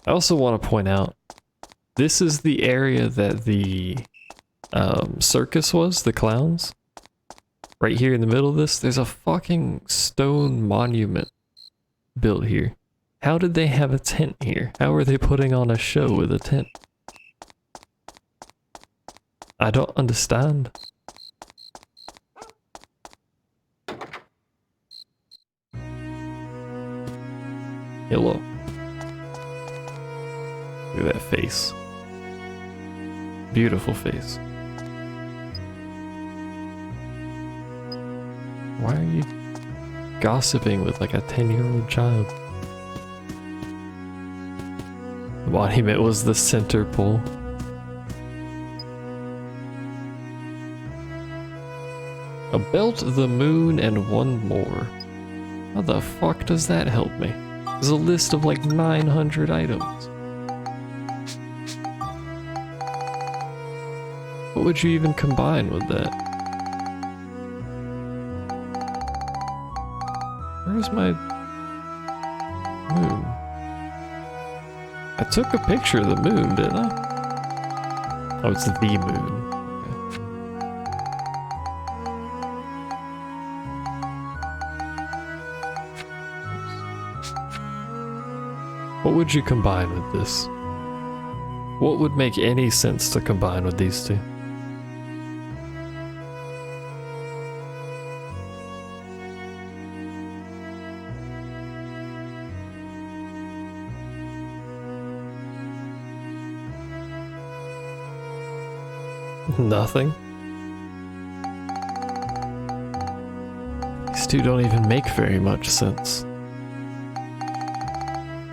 I also want to point out, this is the area that the circus was, the clowns. Right here in the middle of this, there's a fucking stone monument built here. How did they have a tent here? How are they putting on a show with a tent? I don't understand. Hello. Look at that face. Beautiful face. Why are you gossiping with like a 10-year-old child? The monument was the center pole. A belt, the moon, and one more. How the fuck does that help me? There's a list of like 900 items. What would you even combine with that? Where's my moon? I took a picture of the moon, didn't I? Oh, it's the moon. What would you combine with this? What would make any sense to combine with these two? Nothing? These two don't even make very much sense.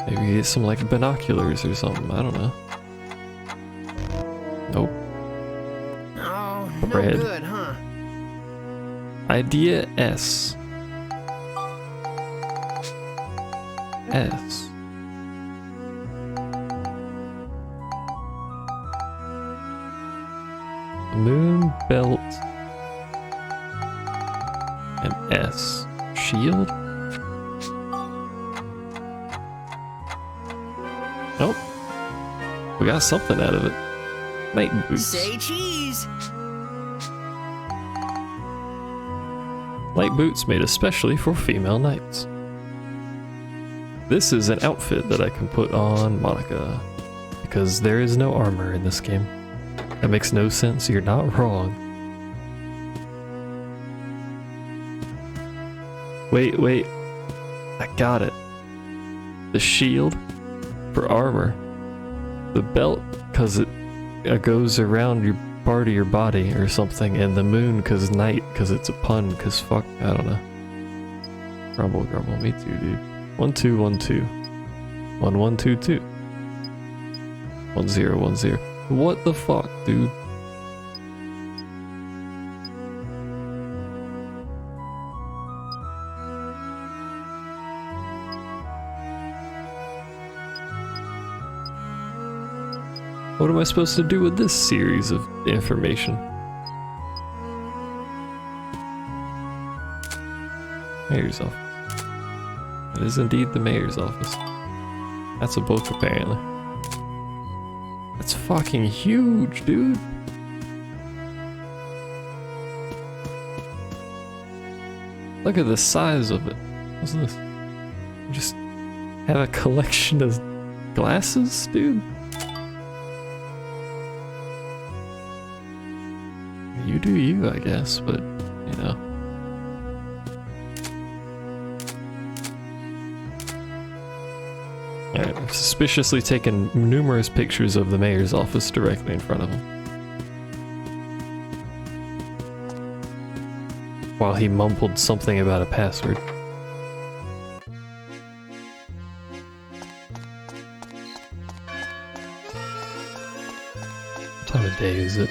Maybe get some like binoculars or something, I don't know. Nope. Oh, Bread. no good, huh? Idea S. S. Moon, belt, and S. Shield? Nope. We got something out of it. Night boots. Say cheese. Light boots made especially for female knights. This is an outfit that I can put on Monica, because there is no armor in this game. That makes no sense, you're not wrong. Wait, wait. I got it. The shield for armor. The belt, cause it goes around your part of your body or something, and the moon cause night, cause it's a pun, cause fuck, I don't know. Grumble, grumble, me too, dude. 1 2 1 2 1 1 2 2 1 0 1 0. What the fuck, dude? What am I supposed to do with this series of information? Mayor's office. That is indeed the mayor's office. That's a book, apparently. That's fucking huge, dude. Look at the size of it. What's this? You just have a collection of glasses, dude? You do you, I guess, but, you know. Alright, I've suspiciously taken numerous pictures of the mayor's office directly in front of him. while he mumbled something about a password. What time of day is it?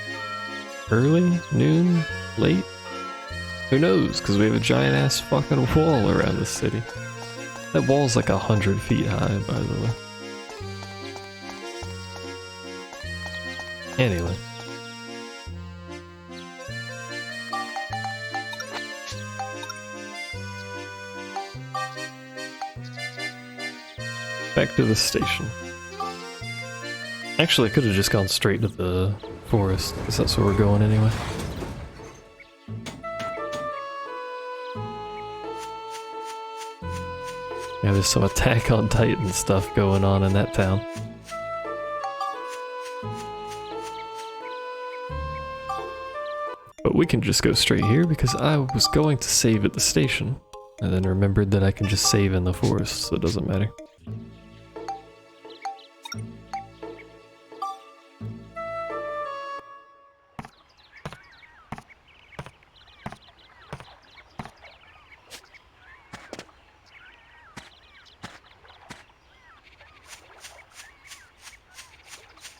Early? Noon? Late? Who knows, because we have a giant ass fucking wall around the city. That wall's like 100 feet high, by the way. Anyway. Back to the station. Actually, I could have just gone straight to the forest, because that's where we're going anyway. Yeah, there's some Attack on Titan stuff going on in that town. But we can just go straight here because I was going to save at the station and then remembered that I can just save in the forest, so it doesn't matter.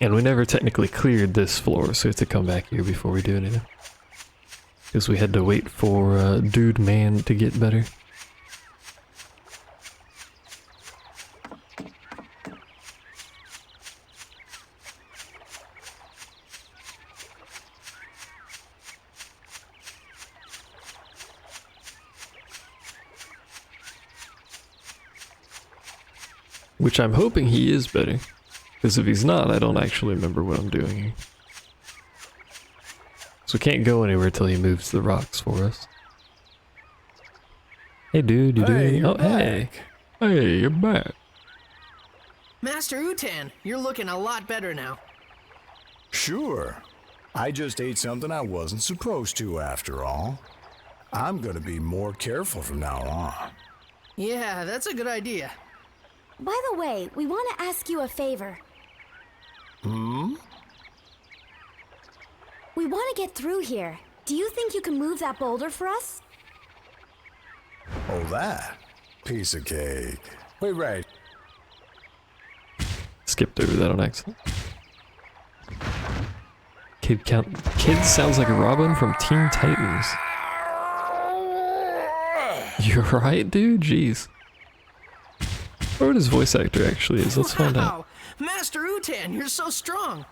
And we never technically cleared this floor, so we have to come back here before we do anything. Because we had to wait for Dude Man to get better. Which I'm hoping he is better. Because if he's not, I don't actually remember what I'm doing here. So we can't go anywhere till he moves the rocks for us. Hey dude, you doing? you're Oh, hey. Hey, you're back. Master Utan, you're looking a lot better now. Sure. I just ate something I wasn't supposed to after all. I'm gonna be more careful from now on. Yeah, that's a good idea. By the way, we want to ask you a favor. Hmm? We want to get through here. Do you think you can move that boulder for us? Oh, that? Piece of cake. Wait, right. Skipped over that on accident. Kid sounds like Robin from Teen Titans. You're right, dude? Jeez. I wonder what his voice actor actually is. Let's find out. Wow! Master Utan, you're so strong.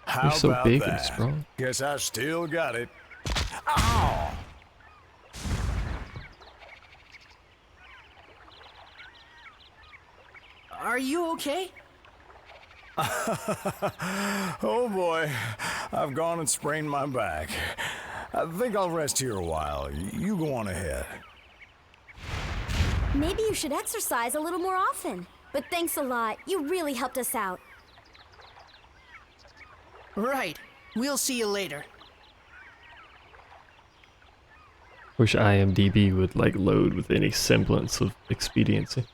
How You're so about big that? and strong. Guess I still got it. Ow! Are you okay? Oh boy, I've gone and sprained my back. I think I'll rest here a while. You go on ahead. Maybe you should exercise a little more often. But thanks a lot. You really helped us out. Right. We'll see you later. Wish IMDb would like load with any semblance of expediency.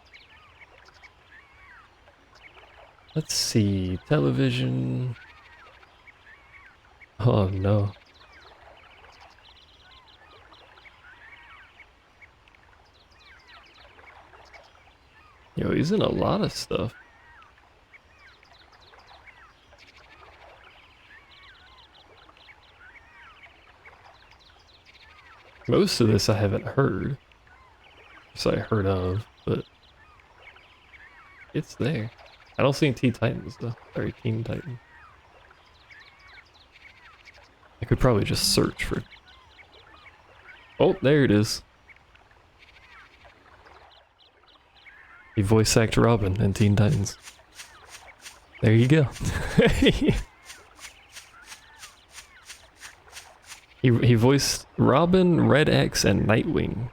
Let's see, television. Oh no. Yo, he's in a lot of stuff. Most of this I haven't heard. So I heard of, but it's there. I don't see Teen Titans though. Sorry, Teen Titan. I could probably just search for. Oh, there it is. He voice acted Robin in Teen Titans. There you go. He voiced Robin, Red X, and Nightwing.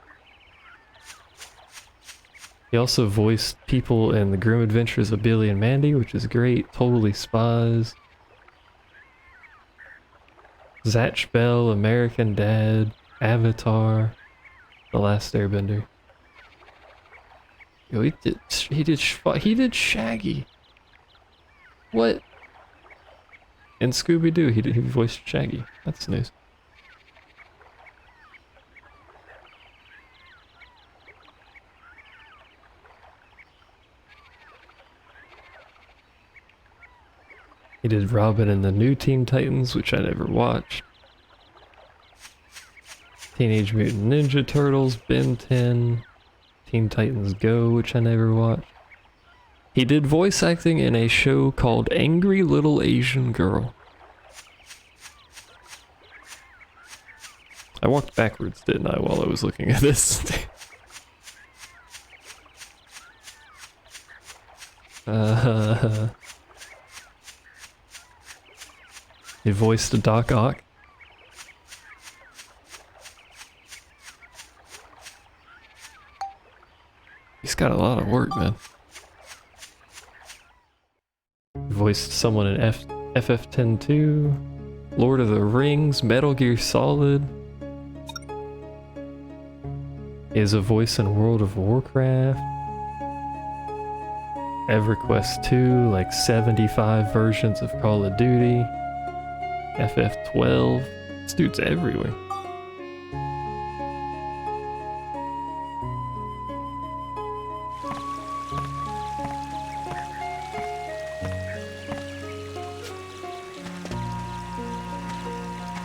He also voiced people in The Grim Adventures of Billy and Mandy, which is great. Totally Spies. Zatch Bell, American Dad, Avatar, The Last Airbender. Yo, he did Shaggy. What? In Scooby-Doo, he voiced Shaggy. That's news. He did Robin in the new Teen Titans, which I never watched. Teenage Mutant Ninja Turtles, Ben 10, Teen Titans Go, which I never watched. He did voice acting in a show called Angry Little Asian Girl. I walked backwards, didn't I, while I was looking at this? He voiced Doc Ock. He's got a lot of work, man. He voiced someone in FF10-2, Lord of the Rings, Metal Gear Solid. He has a voice in World of Warcraft. EverQuest 2, like 75 versions of Call of Duty. FF12. This dude's everywhere.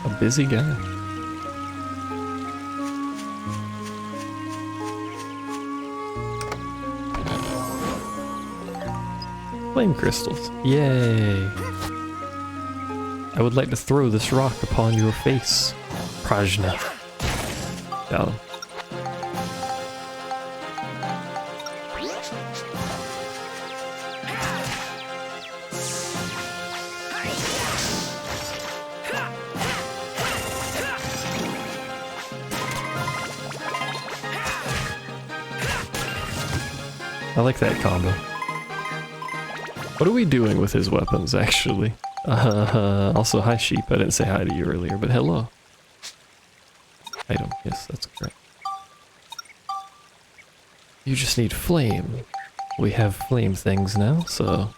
A busy guy. Flame crystals. Yay! I would like to throw this rock upon your face, Prajna. Got him. I like that combo. What are we doing with his weapons, actually? Also, hi sheep. I didn't say hi to you earlier, but hello. Item. Yes, that's correct. You just need flame. We have flame things now, so...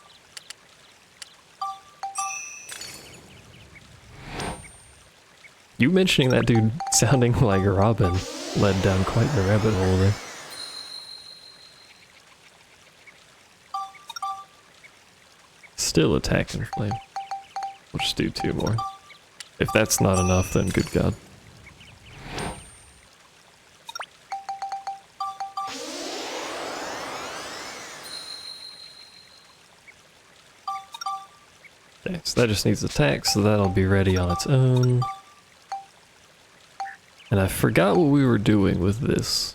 You mentioning that dude sounding like Robin led down quite the rabbit hole there. Still attacking flame. We'll just do 2 more. If that's not enough, then good God. Okay, so that just needs attack, so that'll be ready on its own. And I forgot what we were doing with this.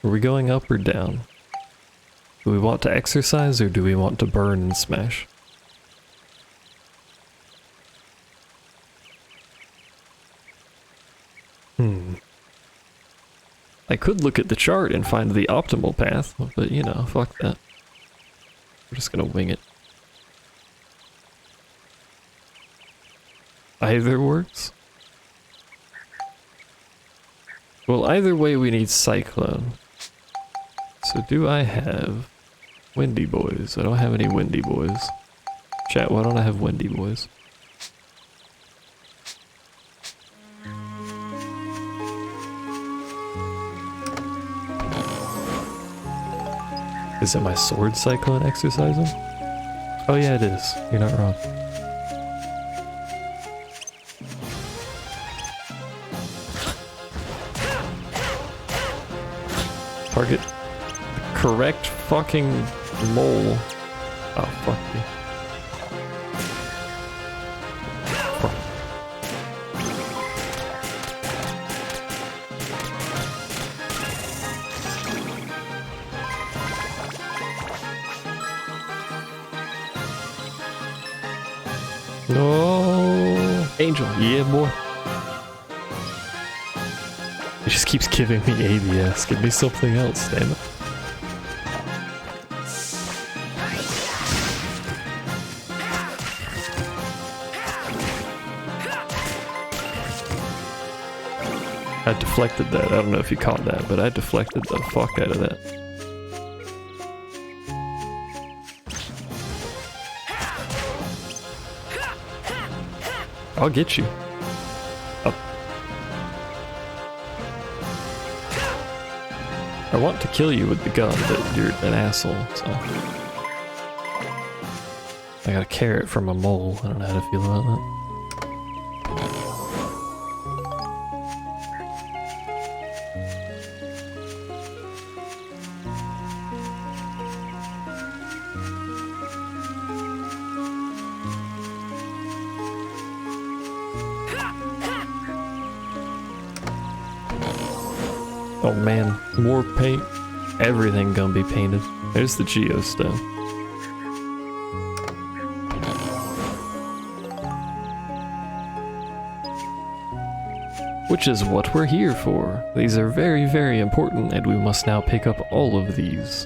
Are we going up or down? Do we want to exercise or do we want to burn and smash? I could look at the chart and find the optimal path, but you know, fuck that. We're just gonna wing it. Either works. Well, either way we need Cyclone. So do I have Windy Boys? I don't have any Windy Boys. Chat, why don't I have Windy Boys? Is it my sword cyclone exercising? Oh yeah, it is. You're not wrong. Target the correct fucking mole. Oh, fuck you. Fuck. No, Angel, yeah, boy. He just keeps giving me ABS. Give me something else, damn it. I deflected that. I don't know if you caught that, but I deflected the fuck out of that. I'll get you. Up. I want to kill you with the gun, but you're an asshole, so... I got a carrot from a mole. I don't know how to feel about that. Oh man, more paint. Everything gonna be painted. There's the geostone. Which is what we're here for. These are very, very important, and we must now pick up all of these.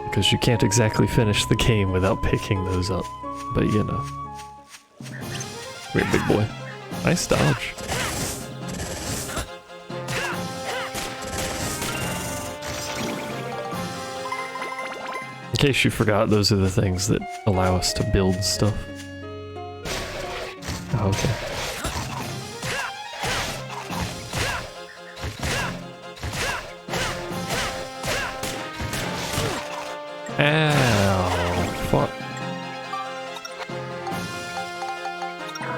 Because you can't exactly finish the game without picking those up. But you know. Come here, big boy. Nice dodge. In case you forgot, those are the things that allow us to build stuff. Oh, okay. Ow, fuck.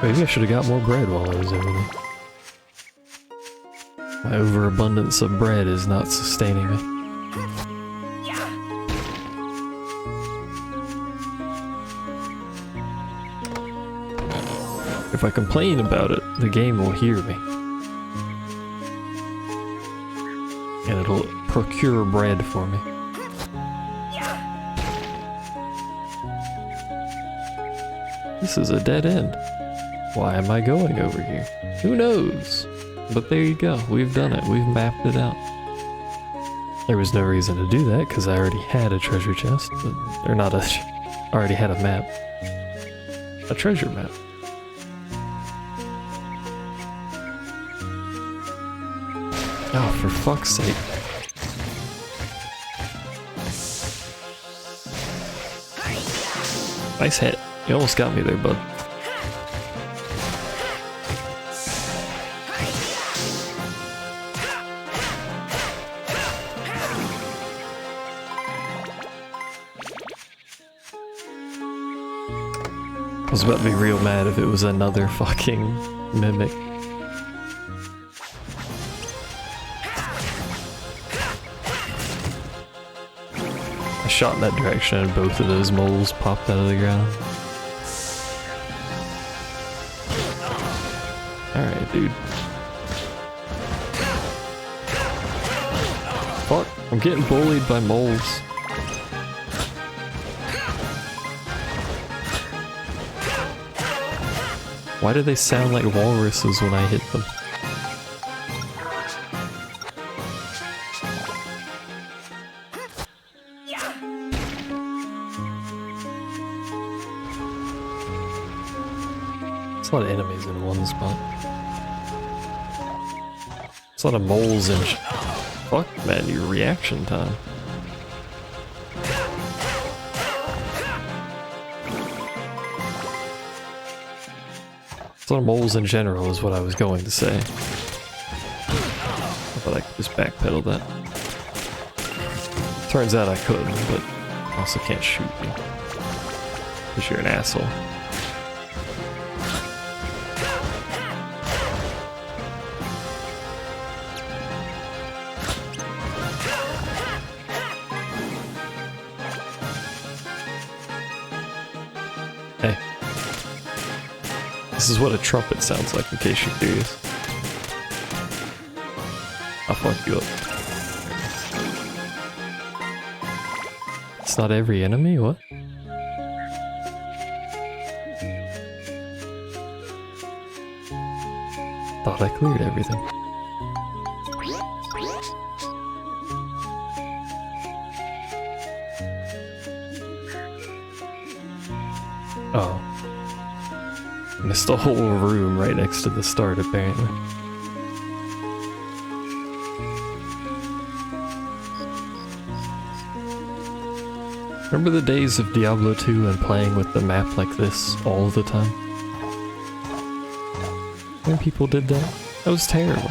Maybe I should have got more bread while I was over there. My overabundance of bread is not sustaining me. If I complain about it, the game will hear me. And it'll procure bread for me. This is a dead end. Why am I going over here? Who knows? But there you go. We've done it. We've mapped it out. There was no reason to do that because I already had a treasure chest. Or not a... already had a map. A treasure map. Oh, for fuck's sake. Nice hit. You almost got me there, bud. I was about to be real mad if it was another fucking mimic. I shot in that direction and both of those moles popped out of the ground. Alright, dude. Fuck, I'm getting bullied by moles. Why do they sound like walruses when I hit them? There's a lot of enemies in one spot. There's a lot of moles in... Fuck, man, your reaction time. There's a lot of moles in general is what I was going to say. But I could just backpedal that. Turns out I couldn't, but I also can't shoot you. Because you're an asshole. Hey. This is what a trumpet sounds like, in case you're curious. I'll fuck you up. It's not every enemy? What? Thought I cleared everything. Oh. Missed a whole room right next to the start, apparently. Remember the days of Diablo 2 and playing with the map like this all the time? When people did that? That was terrible.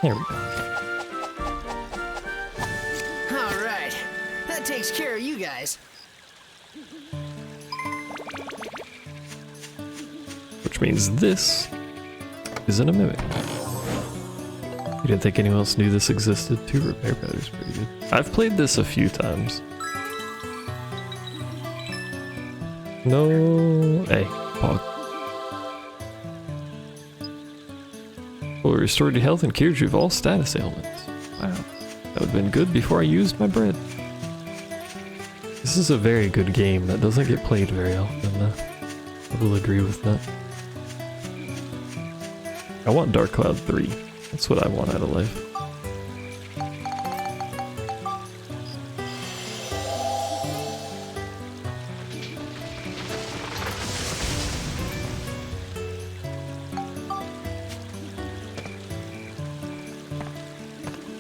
There we go. All right. That takes care of you guys. Which means this isn't a mimic. You didn't think anyone else knew this existed? 2 repair batteries, pretty good. I've played this a few times. No. Hey, Pog. Well, it restored your health and cured you of all status ailments. Wow. That would have been good before I used my bread. This is a very good game that doesn't get played very often. I will agree with that. I want Dark Cloud 3. That's what I want out of life.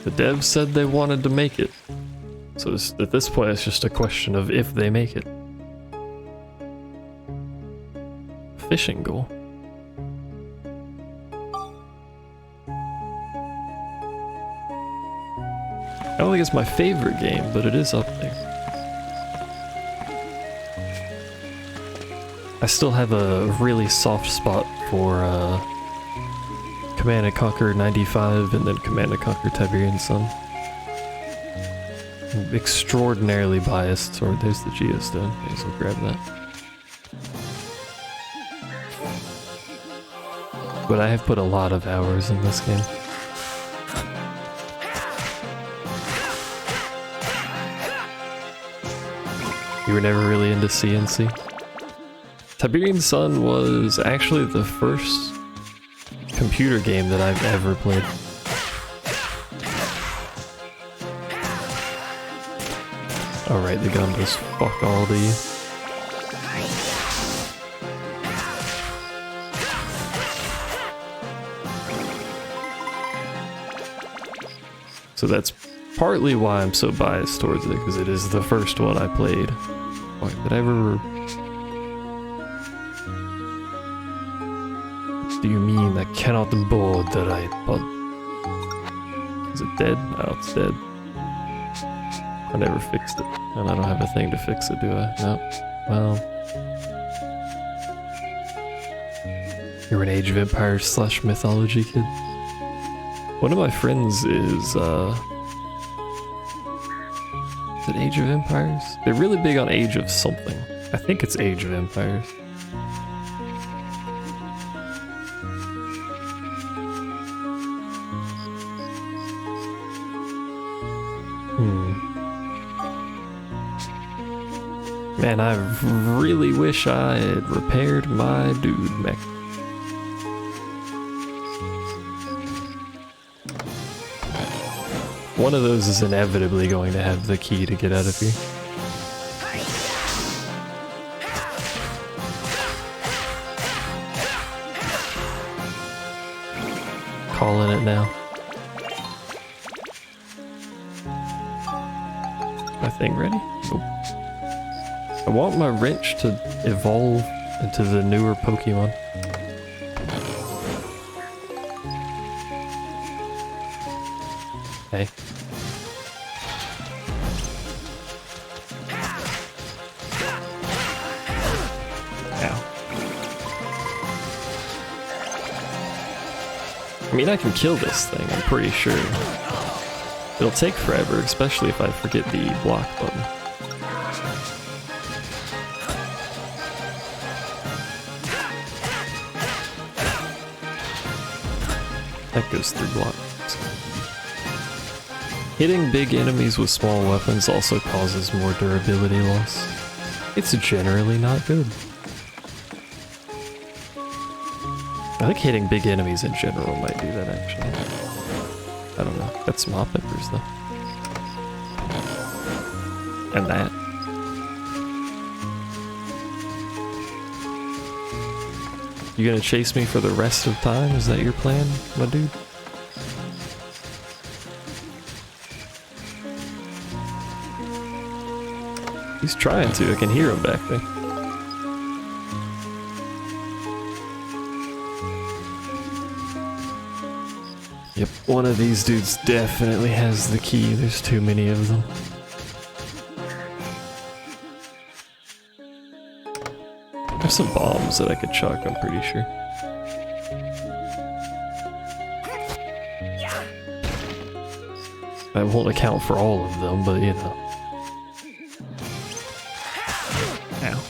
The devs said they wanted to make it. So at this point it's just a question of if they make it. Fishing goal. I don't think it's my favorite game, but it is up there. I still have a really soft spot for Command & Conquer 95 and then Command & Conquer Tiberian Sun. I'm extraordinarily biased toward there's the Geostone. May as well grab that. But I have put a lot of hours in this game. You were never really into CNC? Tiberian Sun was actually the first computer game that I've ever played. Alright, the gun does fuck all to you. So that's partly why I'm so biased towards it, because it is the first one I played. Why did I ever... What do you mean I cannot board the right button? Is it dead? Oh, it's dead. I never fixed it. And I don't have a thing to fix it, do I? No. Well... You're an Age of Empires / mythology kid? One of my friends is it Age of Empires? They're really big on Age of something. I think it's Age of Empires. Man, I really wish I had repaired my dude mech. One of those is inevitably going to have the key to get out of here. Calling it now. My thing ready? Nope. I want my wrench to evolve into the newer Pokemon. Hey. Ow. I mean, I can kill this thing, I'm pretty sure. It'll take forever, especially if I forget the block button. That goes through blocks. Hitting big enemies with small weapons also causes more durability loss. It's generally not good. I think hitting big enemies in general might do that, actually. I don't know. Got some hot peppers, though. And that. You gonna chase me for the rest of time? Is that your plan, my dude? He's trying to. I can hear him back there. Yep, one of these dudes definitely has the key. There's too many of them. There's some bombs that I could chuck, I'm pretty sure. That won't account for all of them, but you know. Ow.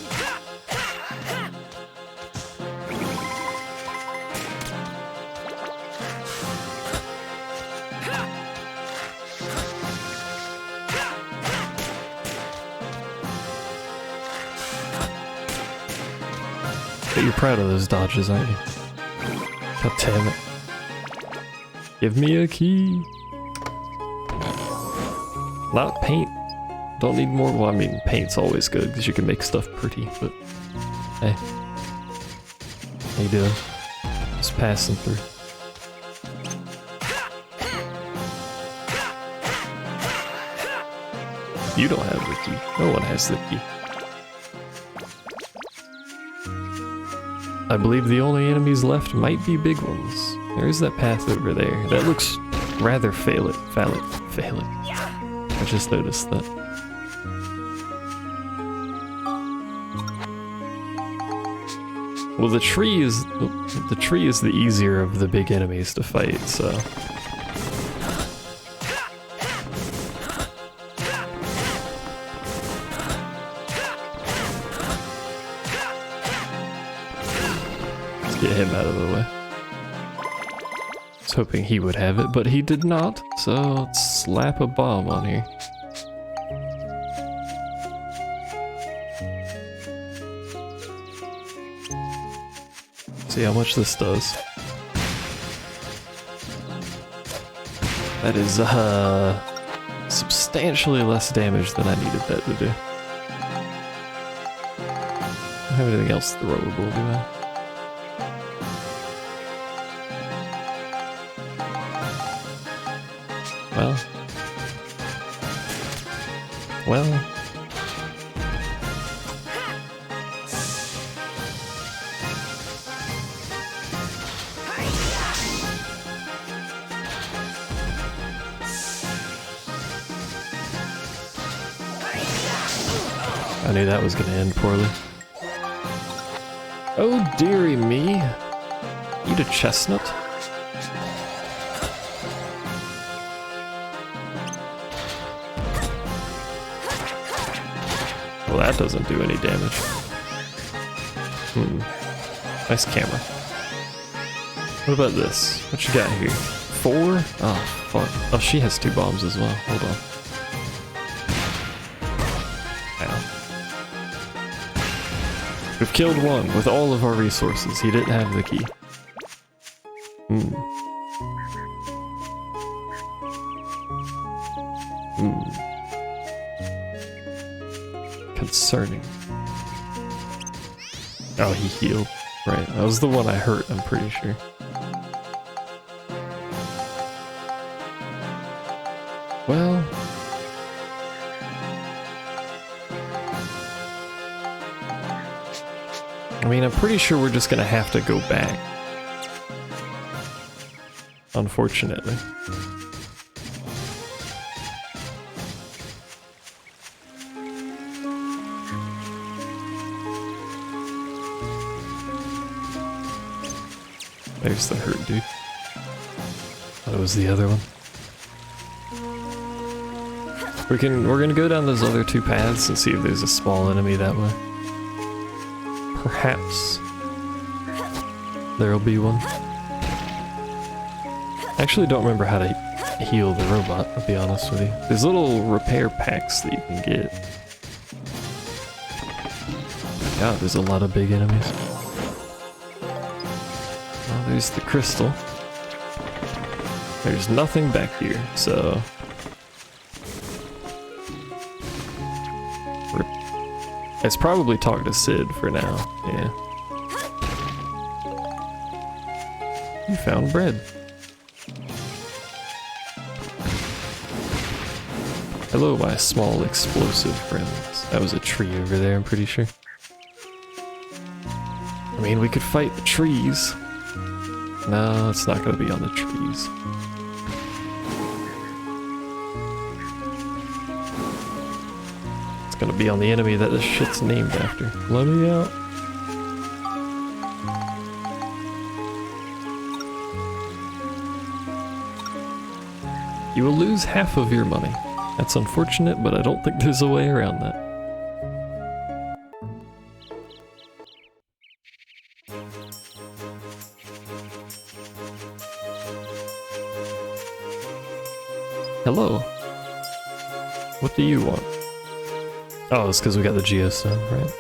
But you're proud of those dodges, aren't you? God damn it. Give me a key. Not paint. Don't need more. Well, I mean, paint's always good because you can make stuff pretty, but hey. How you doing? Just passing through. You don't have the key. No one has the key. I believe the only enemies left might be big ones. There's that path over there. That looks rather phallic. I just noticed that. Well, the tree is the easier of the big enemies to fight, so. Let's get him out of the way. I was hoping he would have it, but he did not, so let's slap a bomb on here. See how much this does. That is substantially less damage than I needed that to do. I don't have anything else throwable, do I? Well. I knew that was gonna end poorly. Oh dearie me. Eat a chestnut? Well, that doesn't do any damage. Nice camera. What about this? What you got here? 4? Oh, fuck. Oh, she has 2 bombs as well. Hold on. Ow. We've killed one with all of our resources. He didn't have the key. Concerning. Oh, he healed. Right, that was the one I hurt, I'm pretty sure. Well... I mean, I'm pretty sure we're just gonna have to go back. Unfortunately. There's the hurt dude. That was the other one. We're gonna go down those other 2 paths and see if there's a small enemy that way. Perhaps there'll be one. I actually don't remember how to heal the robot, I'll be honest with you. There's little repair packs that you can get. God, there's a lot of big enemies. Well, there's the crystal. There's nothing back here, so... It's probably talk to Sid for now, yeah. You found bread. Hello, my small explosive friends. That was a tree over there, I'm pretty sure. I mean, we could fight the trees. No, it's not gonna be on the trees. It's gonna be on the enemy that this shit's named after. Let me out. You will lose half of your money. That's unfortunate, but I don't think there's a way around that. Hello. What do you want? Oh, it's because we got the geostone, right?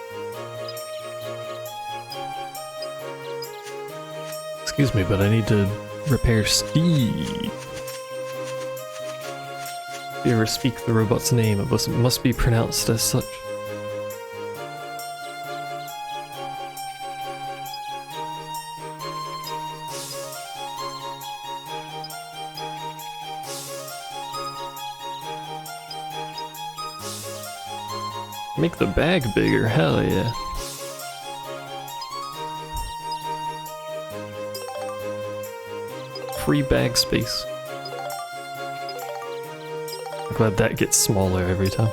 Excuse me, but I need to repair Steve. If you ever speak the robot's name, it must be pronounced as such. Make the bag bigger, hell yeah. Free bag space. I'm glad that gets smaller every time.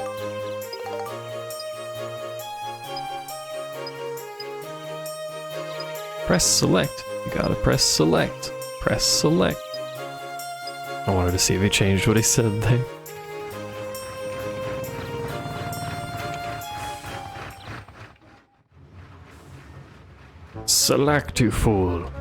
Press select. You gotta press select. Press select. I wanted to see if he changed what he said there. Select, you fool.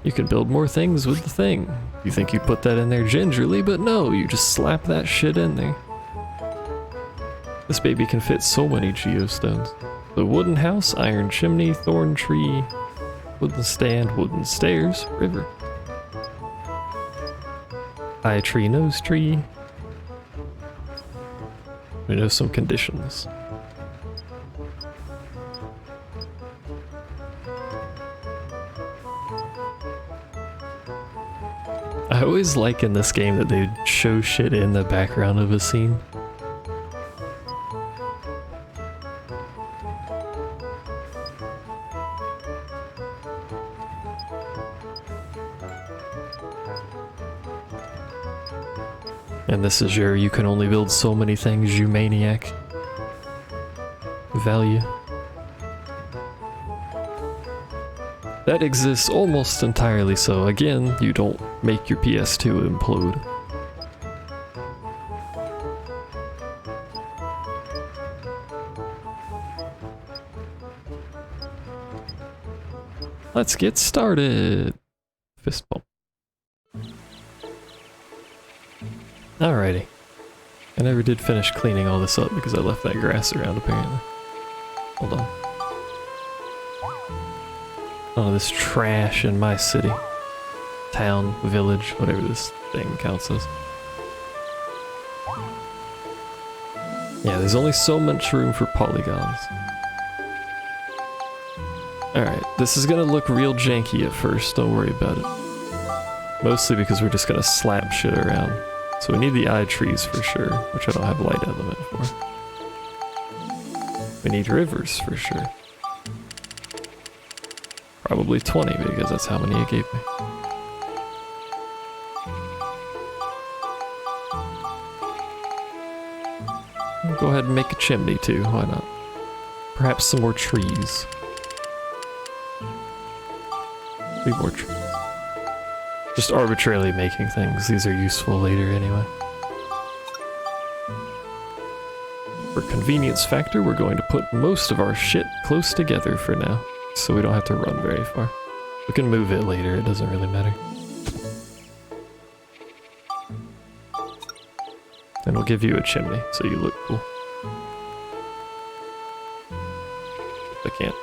You can build more things with the thing. You think you put that in there gingerly, but no, you just slap that shit in there. This baby can fit so many geostones. The wooden house, iron chimney, thorn tree, wooden stand, wooden stairs, river. Eye tree, nose tree. We know some conditions. I always like in this game that they show shit in the background of a scene. And this is your you can only build so many things, you maniac. Value. That exists almost entirely so. Again, you don't make your PS2 implode. Let's get started. Fist bump. Alrighty. I never did finish cleaning all this up because I left that grass around apparently. Hold on. Oh, this trash in my city. Town, village, whatever this thing counts as. Yeah, there's only so much room for polygons. Alright, this is gonna look real janky at first, don't worry about it. Mostly because we're just gonna slap shit around. So we need the eye trees for sure, which I don't have light element for. We need rivers for sure. Probably 20 because that's how many it gave me. I'll go ahead and make a chimney too, why not? Perhaps some more trees. 3 more trees. Just arbitrarily making things, these are useful later anyway. For convenience factor, we're going to put most of our shit close together for now. So we don't have to run very far. We can move it later, it doesn't really matter. And we'll give you a chimney, so you look cool. I can't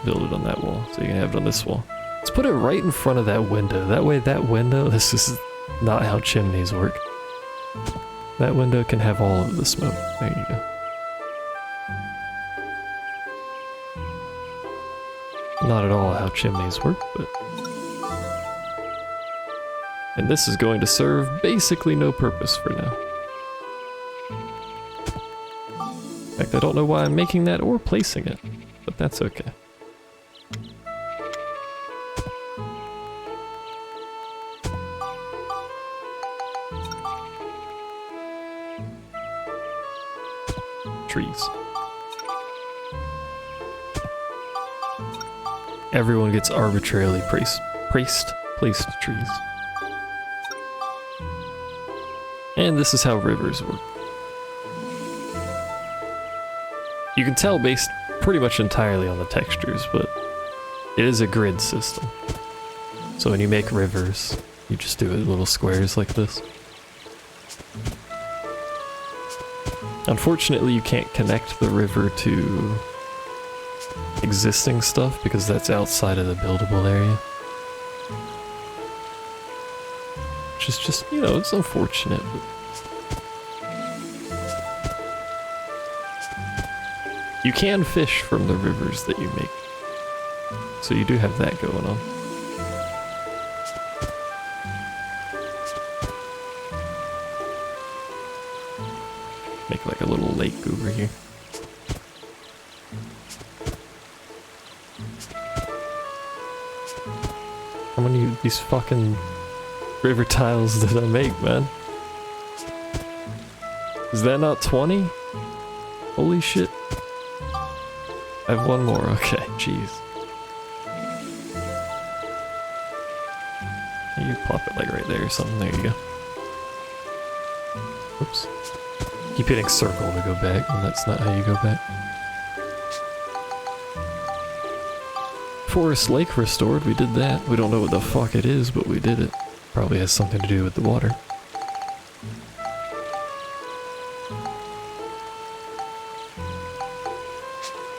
build it on that wall, so you can have it on this wall. Let's put it right in front of that window. That way that window, this is not how chimneys work. That window can have all of the smoke. There you go. Not at all how chimneys work, but... And this is going to serve basically no purpose for now. In fact, I don't know why I'm making that or placing it, but that's okay. trees. Everyone gets arbitrarily placed trees. And this is how rivers work. You can tell based pretty much entirely on the textures, but it is a grid system. So when you make rivers, you just do it in little squares like this. Unfortunately, you can't connect the river to existing stuff because that's outside of the buildable area. Which is just, you know, it's unfortunate. But you can fish from the rivers that you make. So you do have that going on. Make like a little lake over here. How many of these fucking river tiles did I make, man? Is that not 20? Holy shit. I have one more, okay, jeez. You plop it like right there or something, there you go. Oops. Keep hitting circle to go back, and that's not how you go back. Forest Lake restored, we did that. We don't know what the fuck it is, but we did it. Probably has something to do with the water.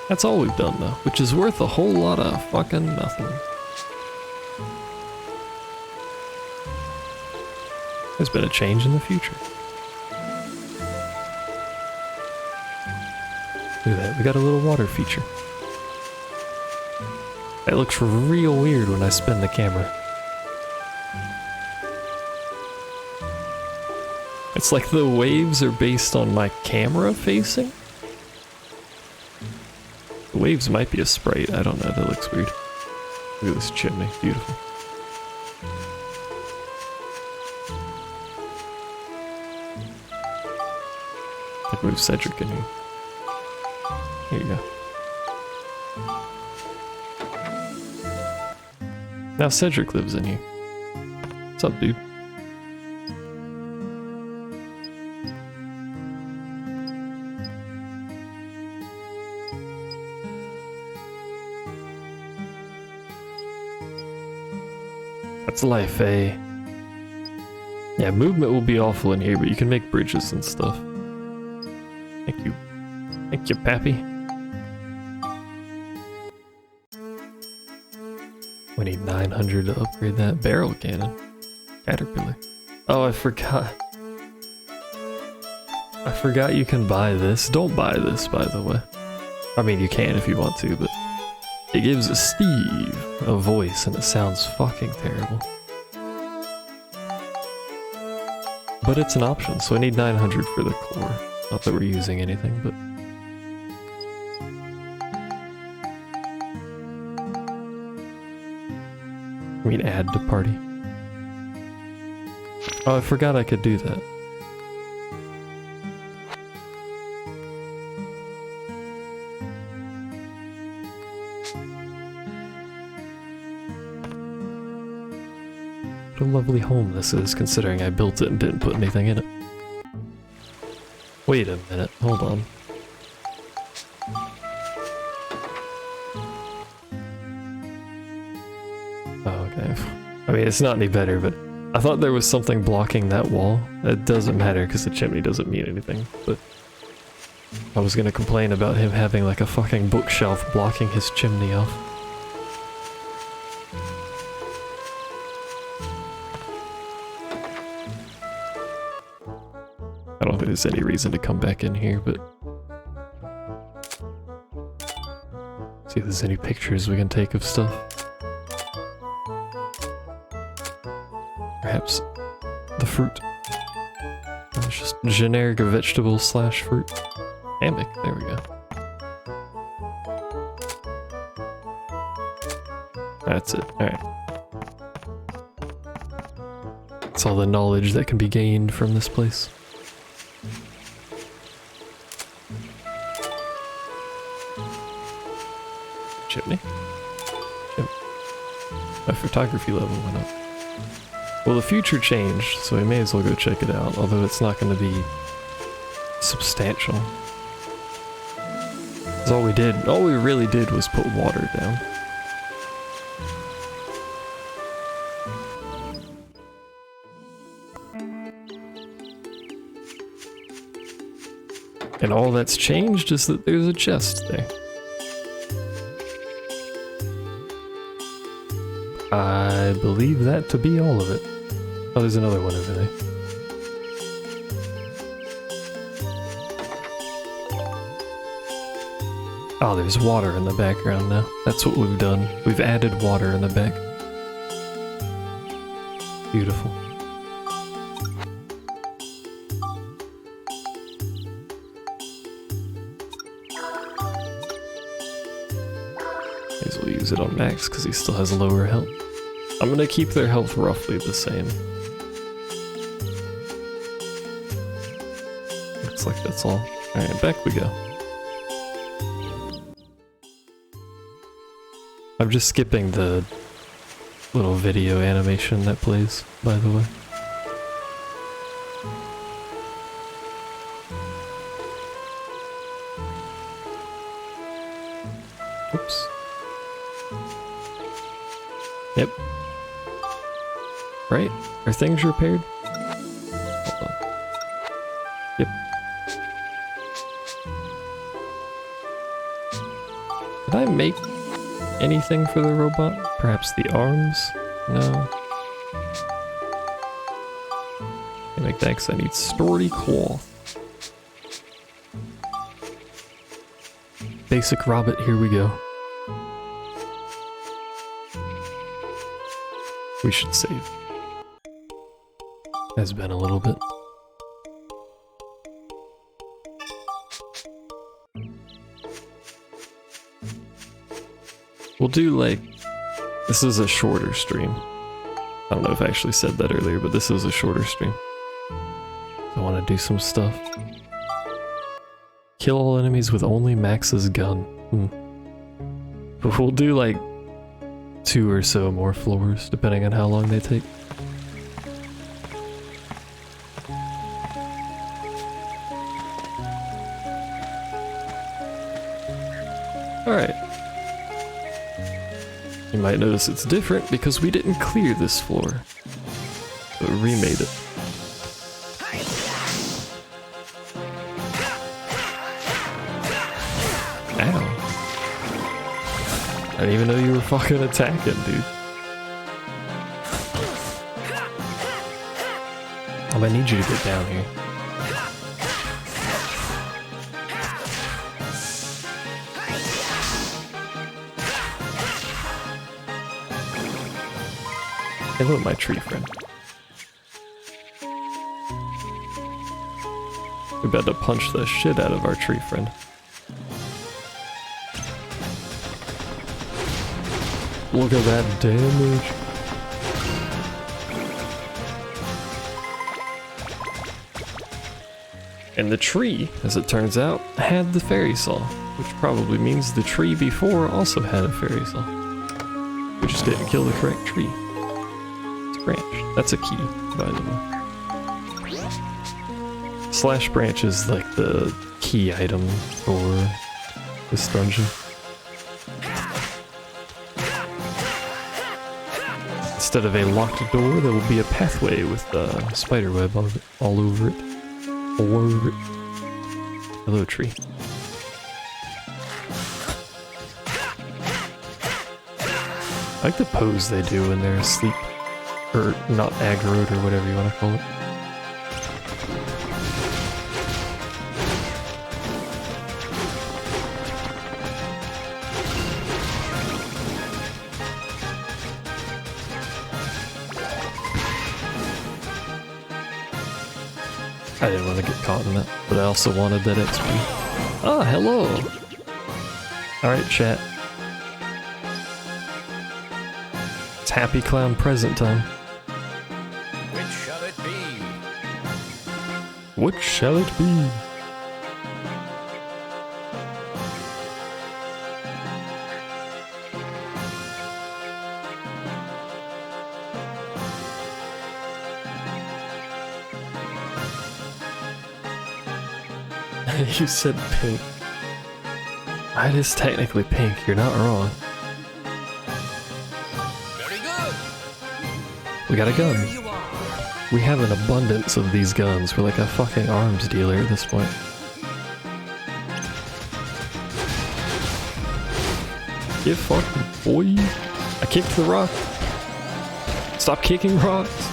That's all we've done though, which is worth a whole lot of fucking nothing. There's been a change in the future. Look at that, we got a little water feature. That looks real weird when I spin the camera. It's like the waves are based on my camera facing? The waves might be a sprite, I don't know, that looks weird. Look at this chimney, beautiful. I'd move Cedric in here. Here you go. Now Cedric lives in here. What's up, dude? That's life, eh? Yeah, movement will be awful in here, but you can make bridges and stuff. Thank you. Thank you, Pappy. We need 900 to upgrade that barrel cannon. Caterpillar. Oh, I forgot. I forgot you can buy this. Don't buy this, by the way. I mean, you can if you want to, but it gives Steve a voice and it sounds fucking terrible. But it's an option, so I need 900 for the core. Not that we're using anything, but... I mean, add to party. Oh, I forgot I could do that. What a lovely home this is, considering I built it and didn't put anything in it. Wait a minute, hold on. Oh, okay. I mean, it's not any better, but I thought there was something blocking that wall. It doesn't matter because the chimney doesn't mean anything, but I was gonna complain about him having like a fucking bookshelf blocking his chimney off. I don't think there's any reason to come back in here, but... see if there's any pictures we can take of stuff. Perhaps the fruit. It's just generic vegetable slash fruit. Hammock, there we go. That's it, alright. That's all the knowledge that can be gained from this place. Chimney? My photography level went up. Well, the future changed, so we may as well go check it out, although it's not going to be substantial. 'Cause all we really did was put water down. And all that's changed is that there's a chest there. I believe that to be all of it. Oh, there's another one over there. Oh, there's water in the background now. That's what we've done. We've added water in the back. Beautiful. May as well use it on Max because he still has lower health. I'm gonna keep their health roughly the same. Looks like that's all. Alright, back we go. I'm just skipping the little video animation that plays, by the way. Oops. Yep. Right? Are things repaired? Hold on. Yep. Did I make anything for the robot? Perhaps the arms? No. I make that because I need sturdy cloth. Basic Robot, here we go. We should save. Has been a little bit. We'll do like, this is a shorter stream. I don't know if I actually said that earlier, but this is a shorter stream. I want to do some stuff. Kill all enemies with only Max's gun. But we'll do like 2 or so more floors, depending on how long they take. Alright. You might notice it's different because we didn't clear this floor. So we remade it. Ow. I didn't even know you were fucking attacking, dude. I might need you to get down here. Hello, my tree friend. We're about to punch the shit out of our tree friend. Look at that damage. And the tree, as it turns out, had the fairy saw, which probably means the tree before also had a fairy saw. We just didn't kill the correct tree. It's a branch. That's a key, by the way. Slash branch is like the key item for this dungeon. Instead of a locked door, there will be a pathway with spiderweb all over it. Hello, tree. I like the pose they do when they're asleep. Or not aggroed or whatever you want to call it. I didn't want to get caught in that, but I also wanted that XP. Ah, hello! Alright, chat. It's Happy Clown present time. Which shall it be? What shall it be? You said pink. It is technically pink, you're not wrong. Very good. We got a gun. Here you are. We have an abundance of these guns. We're like a fucking arms dealer at this point. Get fucked, boy. I kicked the rock. Stop kicking rocks.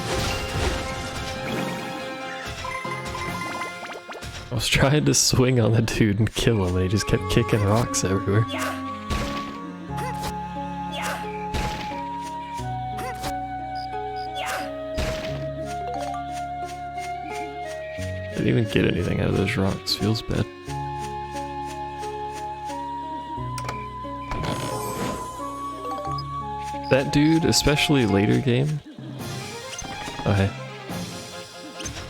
I was trying to swing on the dude and kill him, and he just kept kicking rocks everywhere. Didn't even get anything out of those rocks. Feels bad. That dude, especially later game,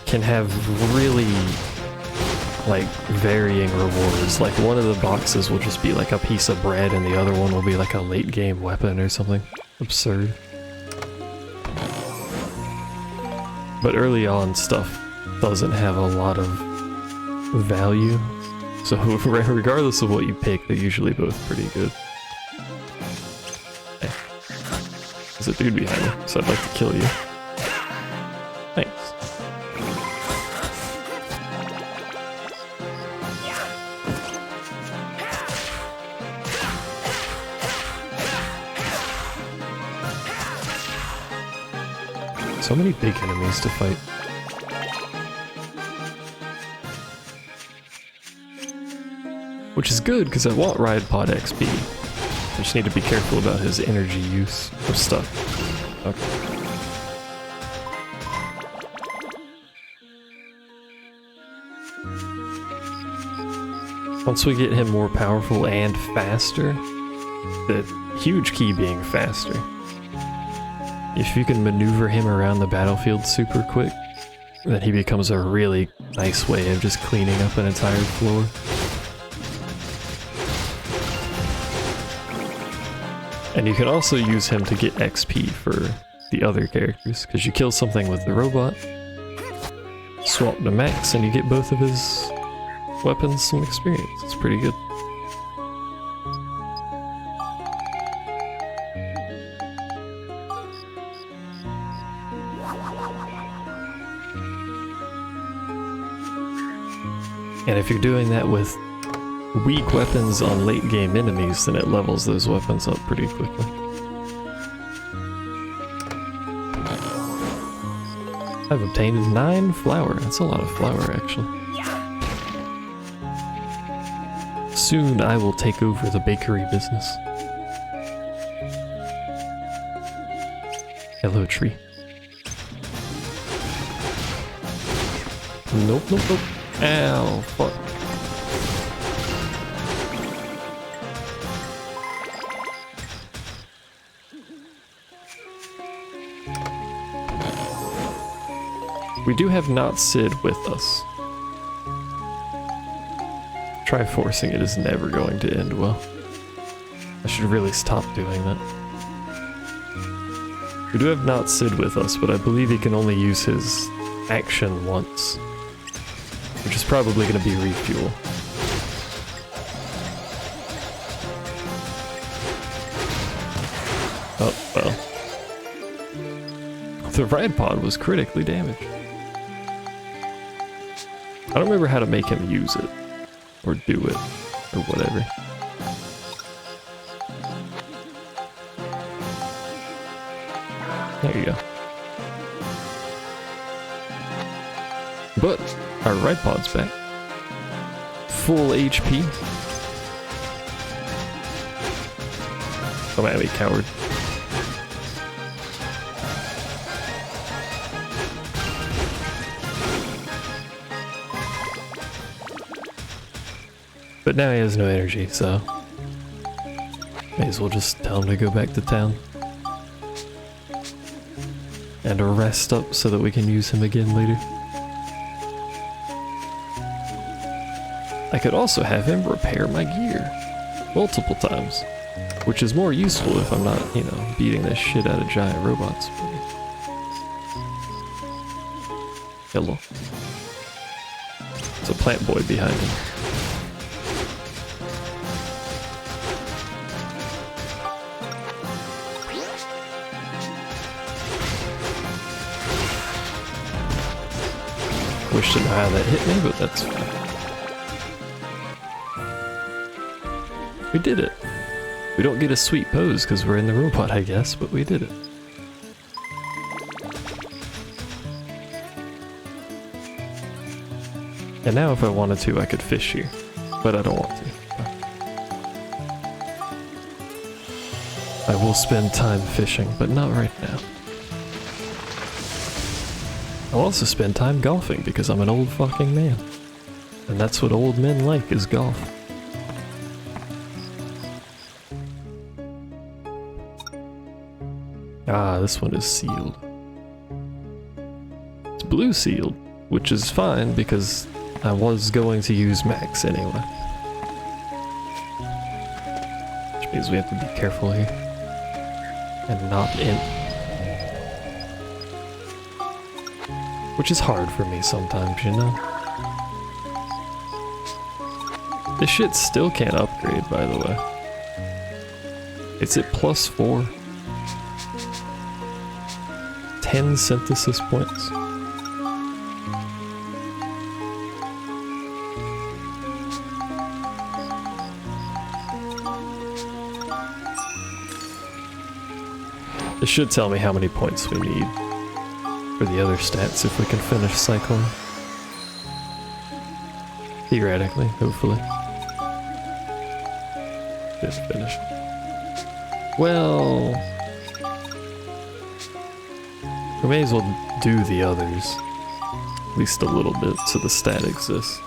can have really, like, varying rewards. Like, one of the boxes will just be like a piece of bread and the other one will be like a late game weapon or something absurd. But early on, stuff doesn't have a lot of value. So regardless of what you pick, they're usually both pretty good. Hey. There's a dude behind me, so I'd like to kill you. Thanks. So many big enemies to fight. Which is good, because I want Ride Pod XP. I just need to be careful about his energy use of stuff. Okay. Once we get him more powerful and faster, the huge key being faster. If you can maneuver him around the battlefield super quick, then he becomes a really nice way of just cleaning up an entire floor. And you can also use him to get XP for the other characters, because you kill something with the robot, swap to Max, and you get both of his weapons some experience. It's pretty good. And if you're doing that with weak weapons on late game enemies, then it levels those weapons up pretty quickly. I've obtained 9 flour. That's a lot of flour, actually. Soon I will take over the bakery business. Hello, tree. Nope, nope, nope. Ow, fuck. We do have not Sid with us. Triforcing it is never going to end well. I should really stop doing that. We do have not Sid with us, but I believe he can only use his action once. Which is probably going to be refuel. Oh, well. The Ride Pod was critically damaged. I don't remember how to make him use it. Or do it. Or whatever. There you go. But our Ride Pod's back. Full HP. Come at me, coward. But now he has no energy, so may as well just tell him to go back to town. And rest up so that we can use him again later. I could also have him repair my gear multiple times, which is more useful if I'm not, you know, beating the shit out of giant robots. Hello. There's a plant boy behind him. wish to know how that hit me, but that's fine. We did it. We don't get a sweet pose because we're in the robot, I guess, but we did it. And now if I wanted to, I could fish here, but I don't want to. I will spend time fishing, but not right now. I'll also spend time golfing because I'm an old fucking man. And that's what old men like, is golf. Ah, this one is sealed. It's blue sealed, which is fine because I was going to use Max anyway. Which means we have to be careful here. And not in. Which is hard for me sometimes, you know? This shit still can't upgrade, by the way. It's at +4. 10 synthesis points. It should tell me how many points we need for the other stats if we can finish cycling. Theoretically, hopefully. Didn't finish. Well, we may as well do the others. At least a little bit so the stat exists.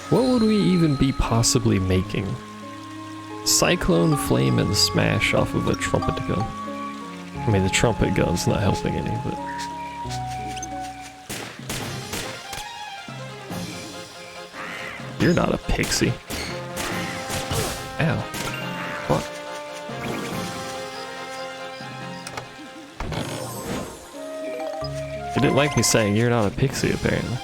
What would we even be possibly making? Cyclone, Flame, and Smash off of a trumpet gun. I mean, the trumpet gun's not helping any, but... You're not a pixie. Ow. What? You didn't like me saying you're not a pixie, apparently.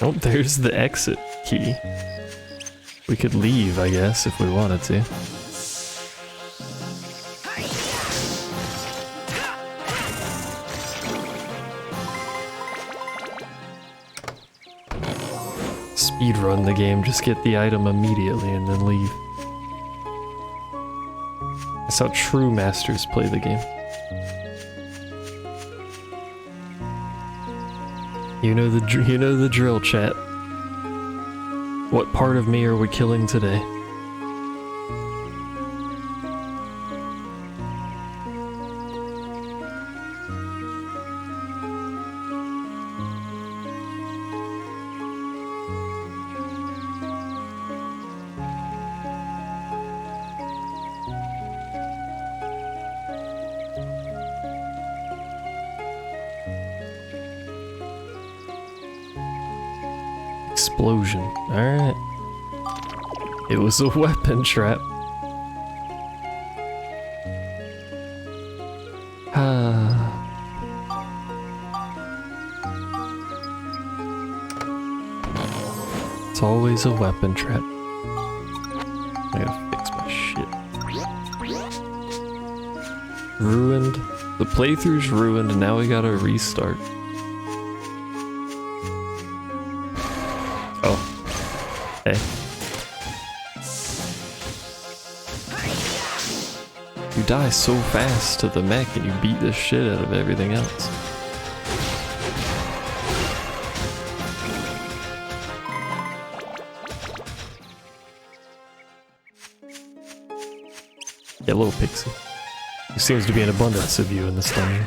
Oh, there's the exit key. We could leave, I guess, if we wanted to. Speedrun the game, just get the item immediately and then leave. That's how true masters play the game. You know the drill, chat. What part of me are we killing today? Explosion. Alright. It was a weapon trap. It's always a weapon trap. I gotta fix my shit. Ruined. The playthrough's ruined and now we gotta restart. Hey. You die so fast to the mech and you beat the shit out of everything else. Yellow pixie. There seems to be an abundance of you in this thing.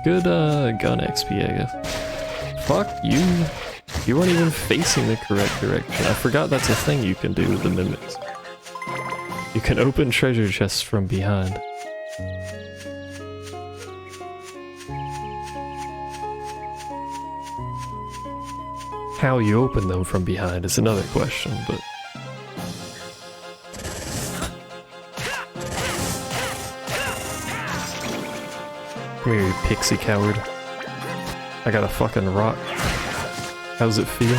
Good gun XP, I guess. Fuck you. You weren't even facing the correct direction. I forgot that's a thing you can do with the mimics. You can open treasure chests from behind. How you open them from behind is another question, but... Come here, you pixie coward. I got a fucking rock. How's it feel?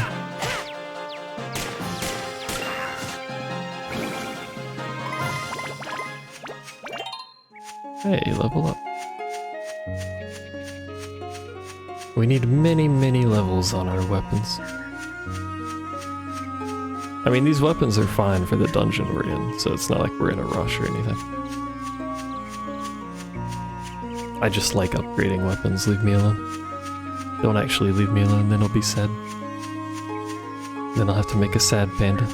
Hey, level up. We need many, many levels on our weapons. I mean, these weapons are fine for the dungeon we're in, so it's not like we're in a rush or anything. I just like upgrading weapons, leave me alone. Don't actually leave me alone, then I'll be sad. Then I'll have to make a sad panda.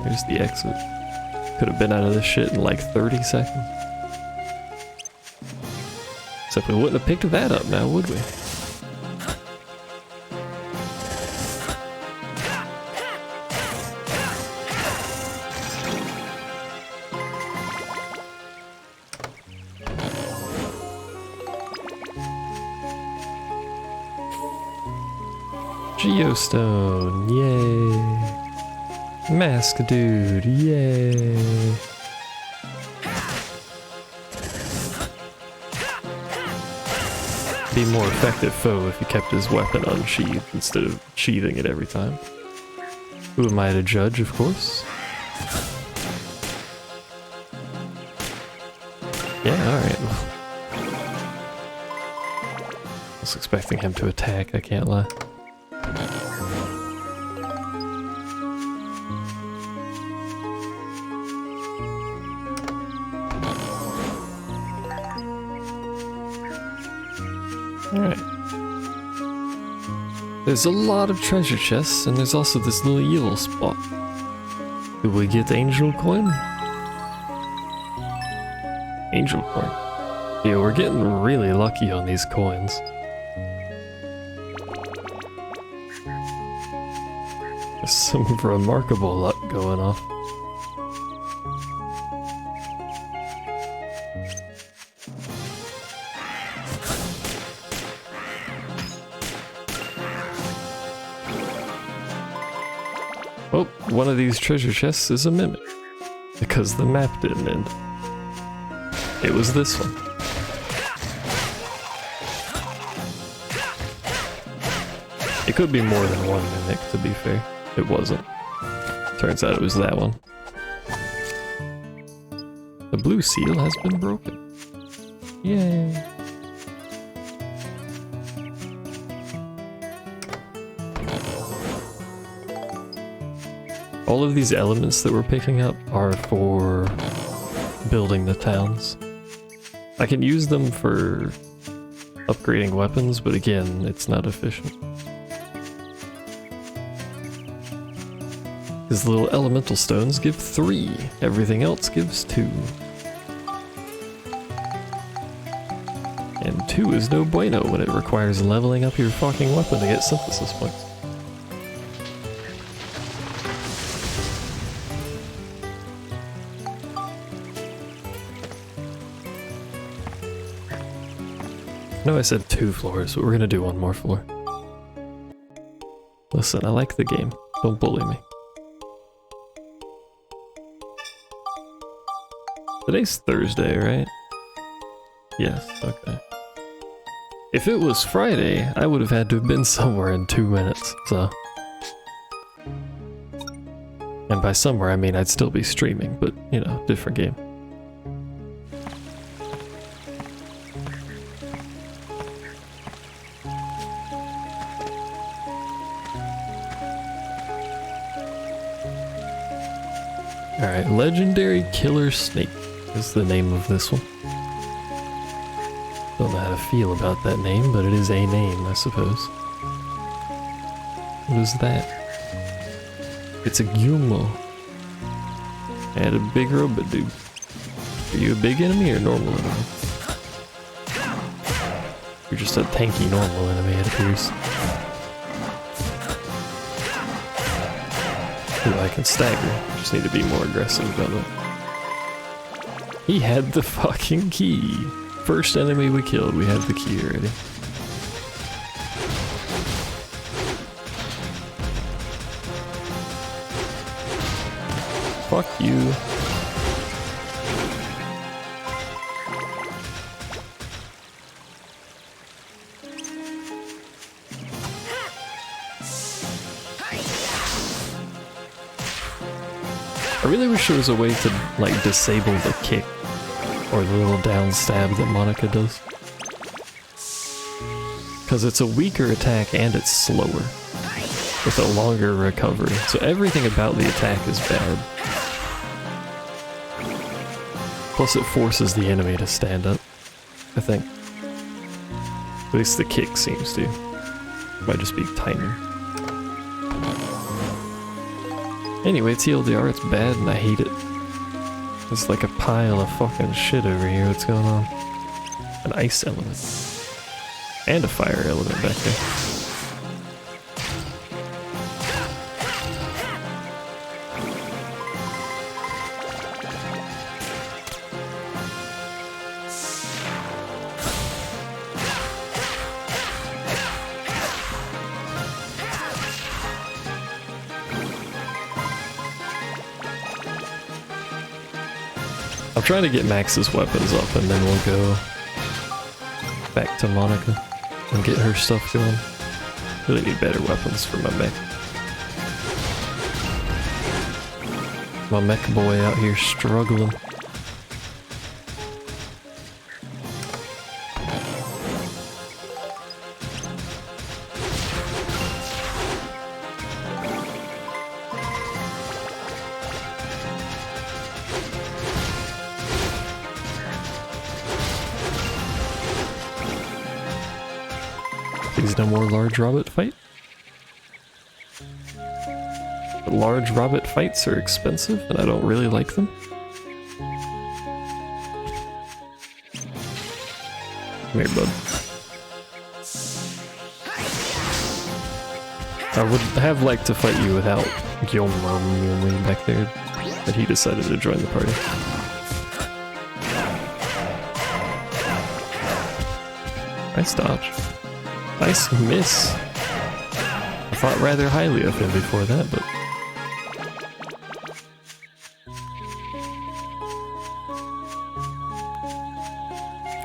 There's the exit. Could have been out of this shit in like 30 seconds. Except we wouldn't have picked that up now, would we? Geostone, yay! Mask dude, yay! Be more effective foe if he kept his weapon unsheathed instead of sheathing it every time. Who am I to judge, of course? Yeah, alright. I was expecting him to attack, I can't lie. Alright. There's a lot of treasure chests, and there's also this little yellow spot. Do we get angel coin? Angel coin. Yeah, we're getting really lucky on these coins. There's some remarkable luck going on. Oh, one of these treasure chests is a mimic. Because the map didn't end. It was this one. It could be more than one mimic, to be fair. It wasn't. Turns out it was that one. The blue seal has been broken. Yay. All of these elements that we're picking up are for building the towns. I can use them for upgrading weapons, but again, it's not efficient. Because the little elemental stones give 3, everything else gives 2. And 2 is no bueno when it requires leveling up your fucking weapon to get synthesis points. No, I said 2 floors, but we're gonna do 1 more floor. Listen, I like the game. Don't bully me. Today's Thursday, right? Yes, okay. If it was Friday, I would have had to have been somewhere in 2 minutes, so... And by somewhere, I mean I'd still be streaming, but, you know, different game. Alright, Legendary Killer Snake is the name of this one. Don't know how to feel about that name, but it is a name, I suppose. What is that? It's a Gumo. And a big robot dude. Are you a big enemy or normal enemy? You're just a tanky normal enemy, it appears. Ooh, I can stagger. Just need to be more aggressive about it. He had the fucking key. First enemy we killed, we had the key already. Fuck you. I really wish there was a way to, like, disable the kick, or the little down stab that Monica does. Because it's a weaker attack and it's slower, with a longer recovery, so everything about the attack is bad. Plus it forces the enemy to stand up, I think. At least the kick seems to. It might just be tinier. Anyway, TLDR, it's bad and I hate it. It's like a pile of fucking shit over here. What's going on? An ice element. And a fire element back there. I'm trying to get Max's weapons up and then we'll go back to Monica and get her stuff going. Really need better weapons for my mech. My mech boy out here struggling. Please no more large robot fight. But large robot fights are expensive and I don't really like them. Come here, bud. I would have liked to fight you without Gilmore back there, but he decided to join the party. Nice dodge. Nice miss. I thought rather highly of him before that, but...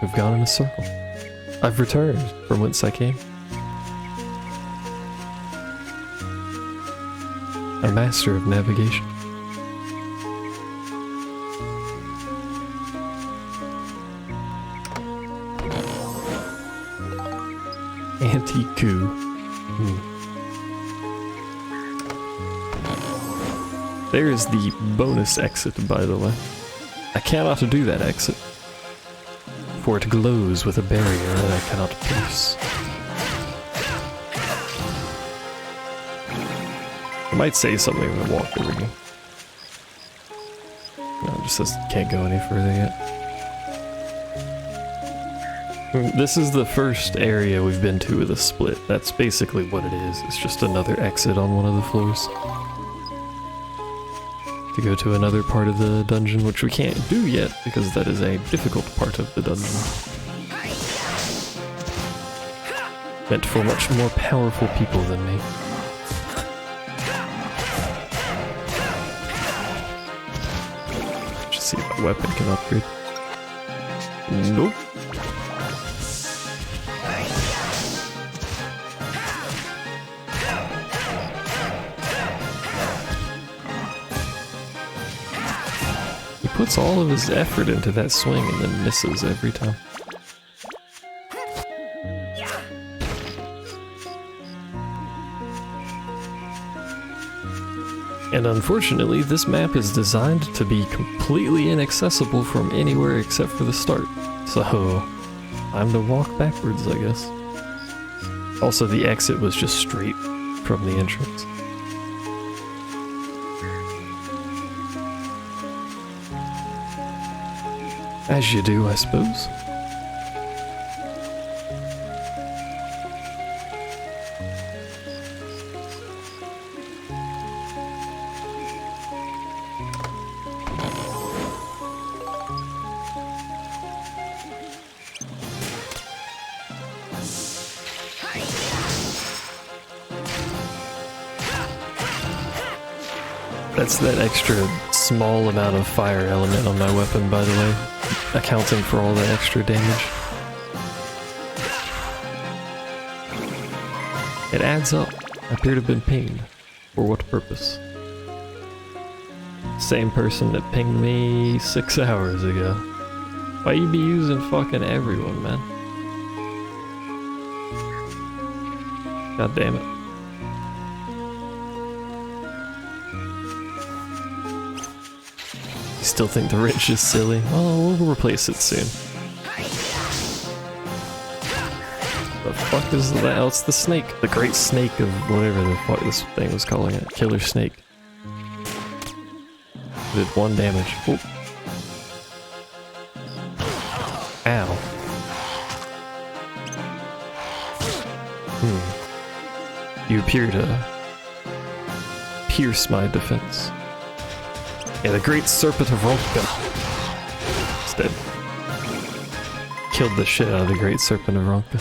we've gone in a circle. I've returned from whence I came. A master of navigation. Anti-coup. There is the bonus exit, by the way. I cannot do that exit, for it glows with a barrier that I cannot pierce. I might say something when I walk over here. No, it just says can't go any further yet. This is the first area we've been to with a split. That's basically what it is. It's just another exit on one of the floors. To go to another part of the dungeon, which we can't do yet, because that is a difficult part of the dungeon. Meant for much more powerful people than me. Just see if my weapon can upgrade. Nope. Puts all of his effort into that swing and then misses every time. And unfortunately, this map is designed to be completely inaccessible from anywhere except for the start. So, time to walk backwards, I guess. Also, the exit was just straight from the entrance. As you do, I suppose. That's that extra small amount of fire element on my weapon, by the way, accounting for all the extra damage. It adds up. I appear to have been pinged. For what purpose? Same person that pinged me 6 hours ago. Why you be using fucking everyone, man? God damn it. You still think the wrench is silly? Oh, we'll replace it soon. The fuck is that? Oh, it's the snake. The great snake of whatever the fuck this thing was calling it. Killer snake. Did 1 damage. Oh. Ow. You appear to pierce my defense. Yeah, the great serpent of Ronka. It's dead. Killed the shit out of the great serpent of Ronka.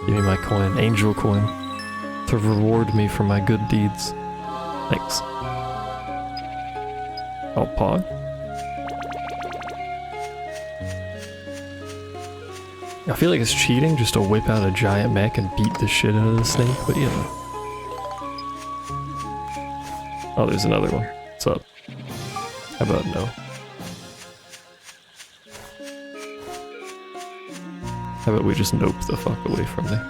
Give me my coin, angel coin, to reward me for my good deeds. Thanks. Oh, Pog? I feel like it's cheating just to whip out a giant mech and beat the shit out of the snake, but you know. Oh, there's another one. What's up? How about no? How about we just nope the fuck away from there?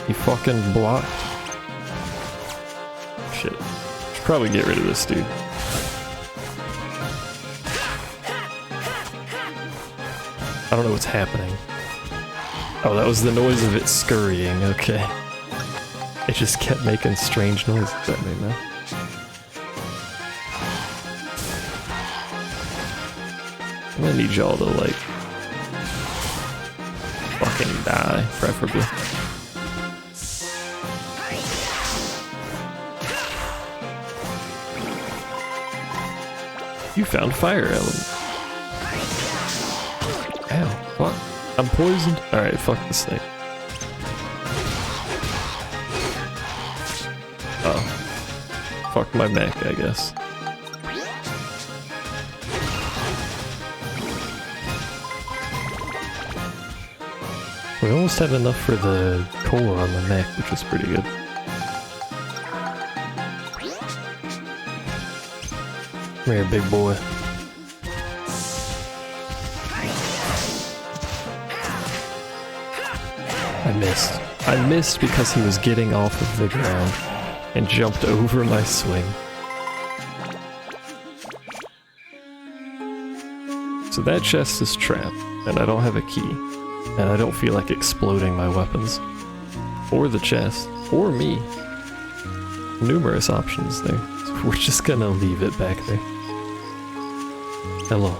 He fucking blocked. Shit. Should probably get rid of this dude. I don't know what's happening. Oh, that was the noise of it scurrying, okay. It just kept making strange noises at me, man. I'm gonna need y'all to, like, fucking die, preferably. You found fire element. Ow, fuck. I'm poisoned. Alright, fuck the snake. Oh. Fuck my mech, I guess. We almost have enough for the core on the mech, which is pretty good. Come here, big boy. I missed. I missed because he was getting off of the ground and jumped over my swing. So that chest is trapped, and I don't have a key. And I don't feel like exploding my weapons. Or the chest. Or me. Numerous options there. So we're just gonna leave it back there. Hello.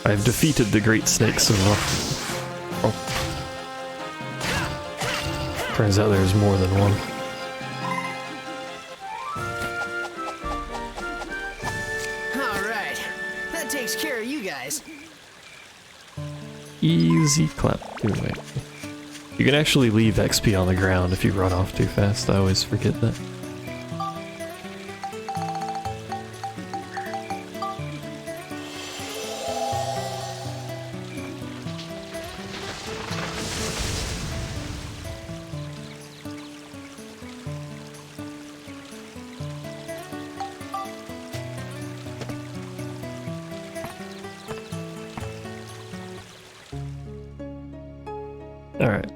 I've defeated the great snakes of rock. Oh. Turns out there's more than one. Alright. That takes care of you guys. Easy clap. Wait. You can actually leave XP on the ground if you run off too fast. I always forget that. Alright.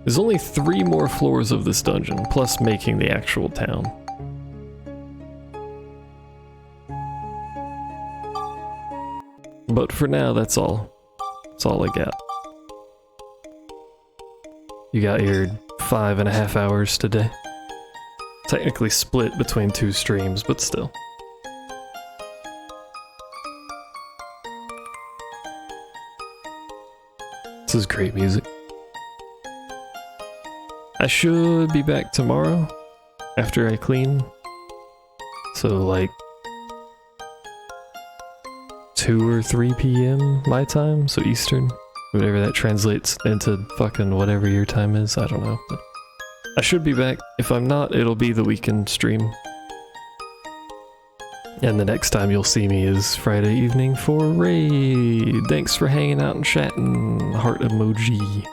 There's only 3 more floors of this dungeon, plus making the actual town. But for now, that's all. That's all I got. You got your 5.5 hours today. Technically split between 2 streams, but still. This is great music. I should be back tomorrow. after I clean. So like 2 or 3 p.m. my time, so Eastern. Whatever that translates into fucking whatever your time is, I don't know. But I should be back. If I'm not, it'll be the weekend stream. And the next time you'll see me is Friday evening for Raid. Thanks for hanging out and chatting. Heart emoji.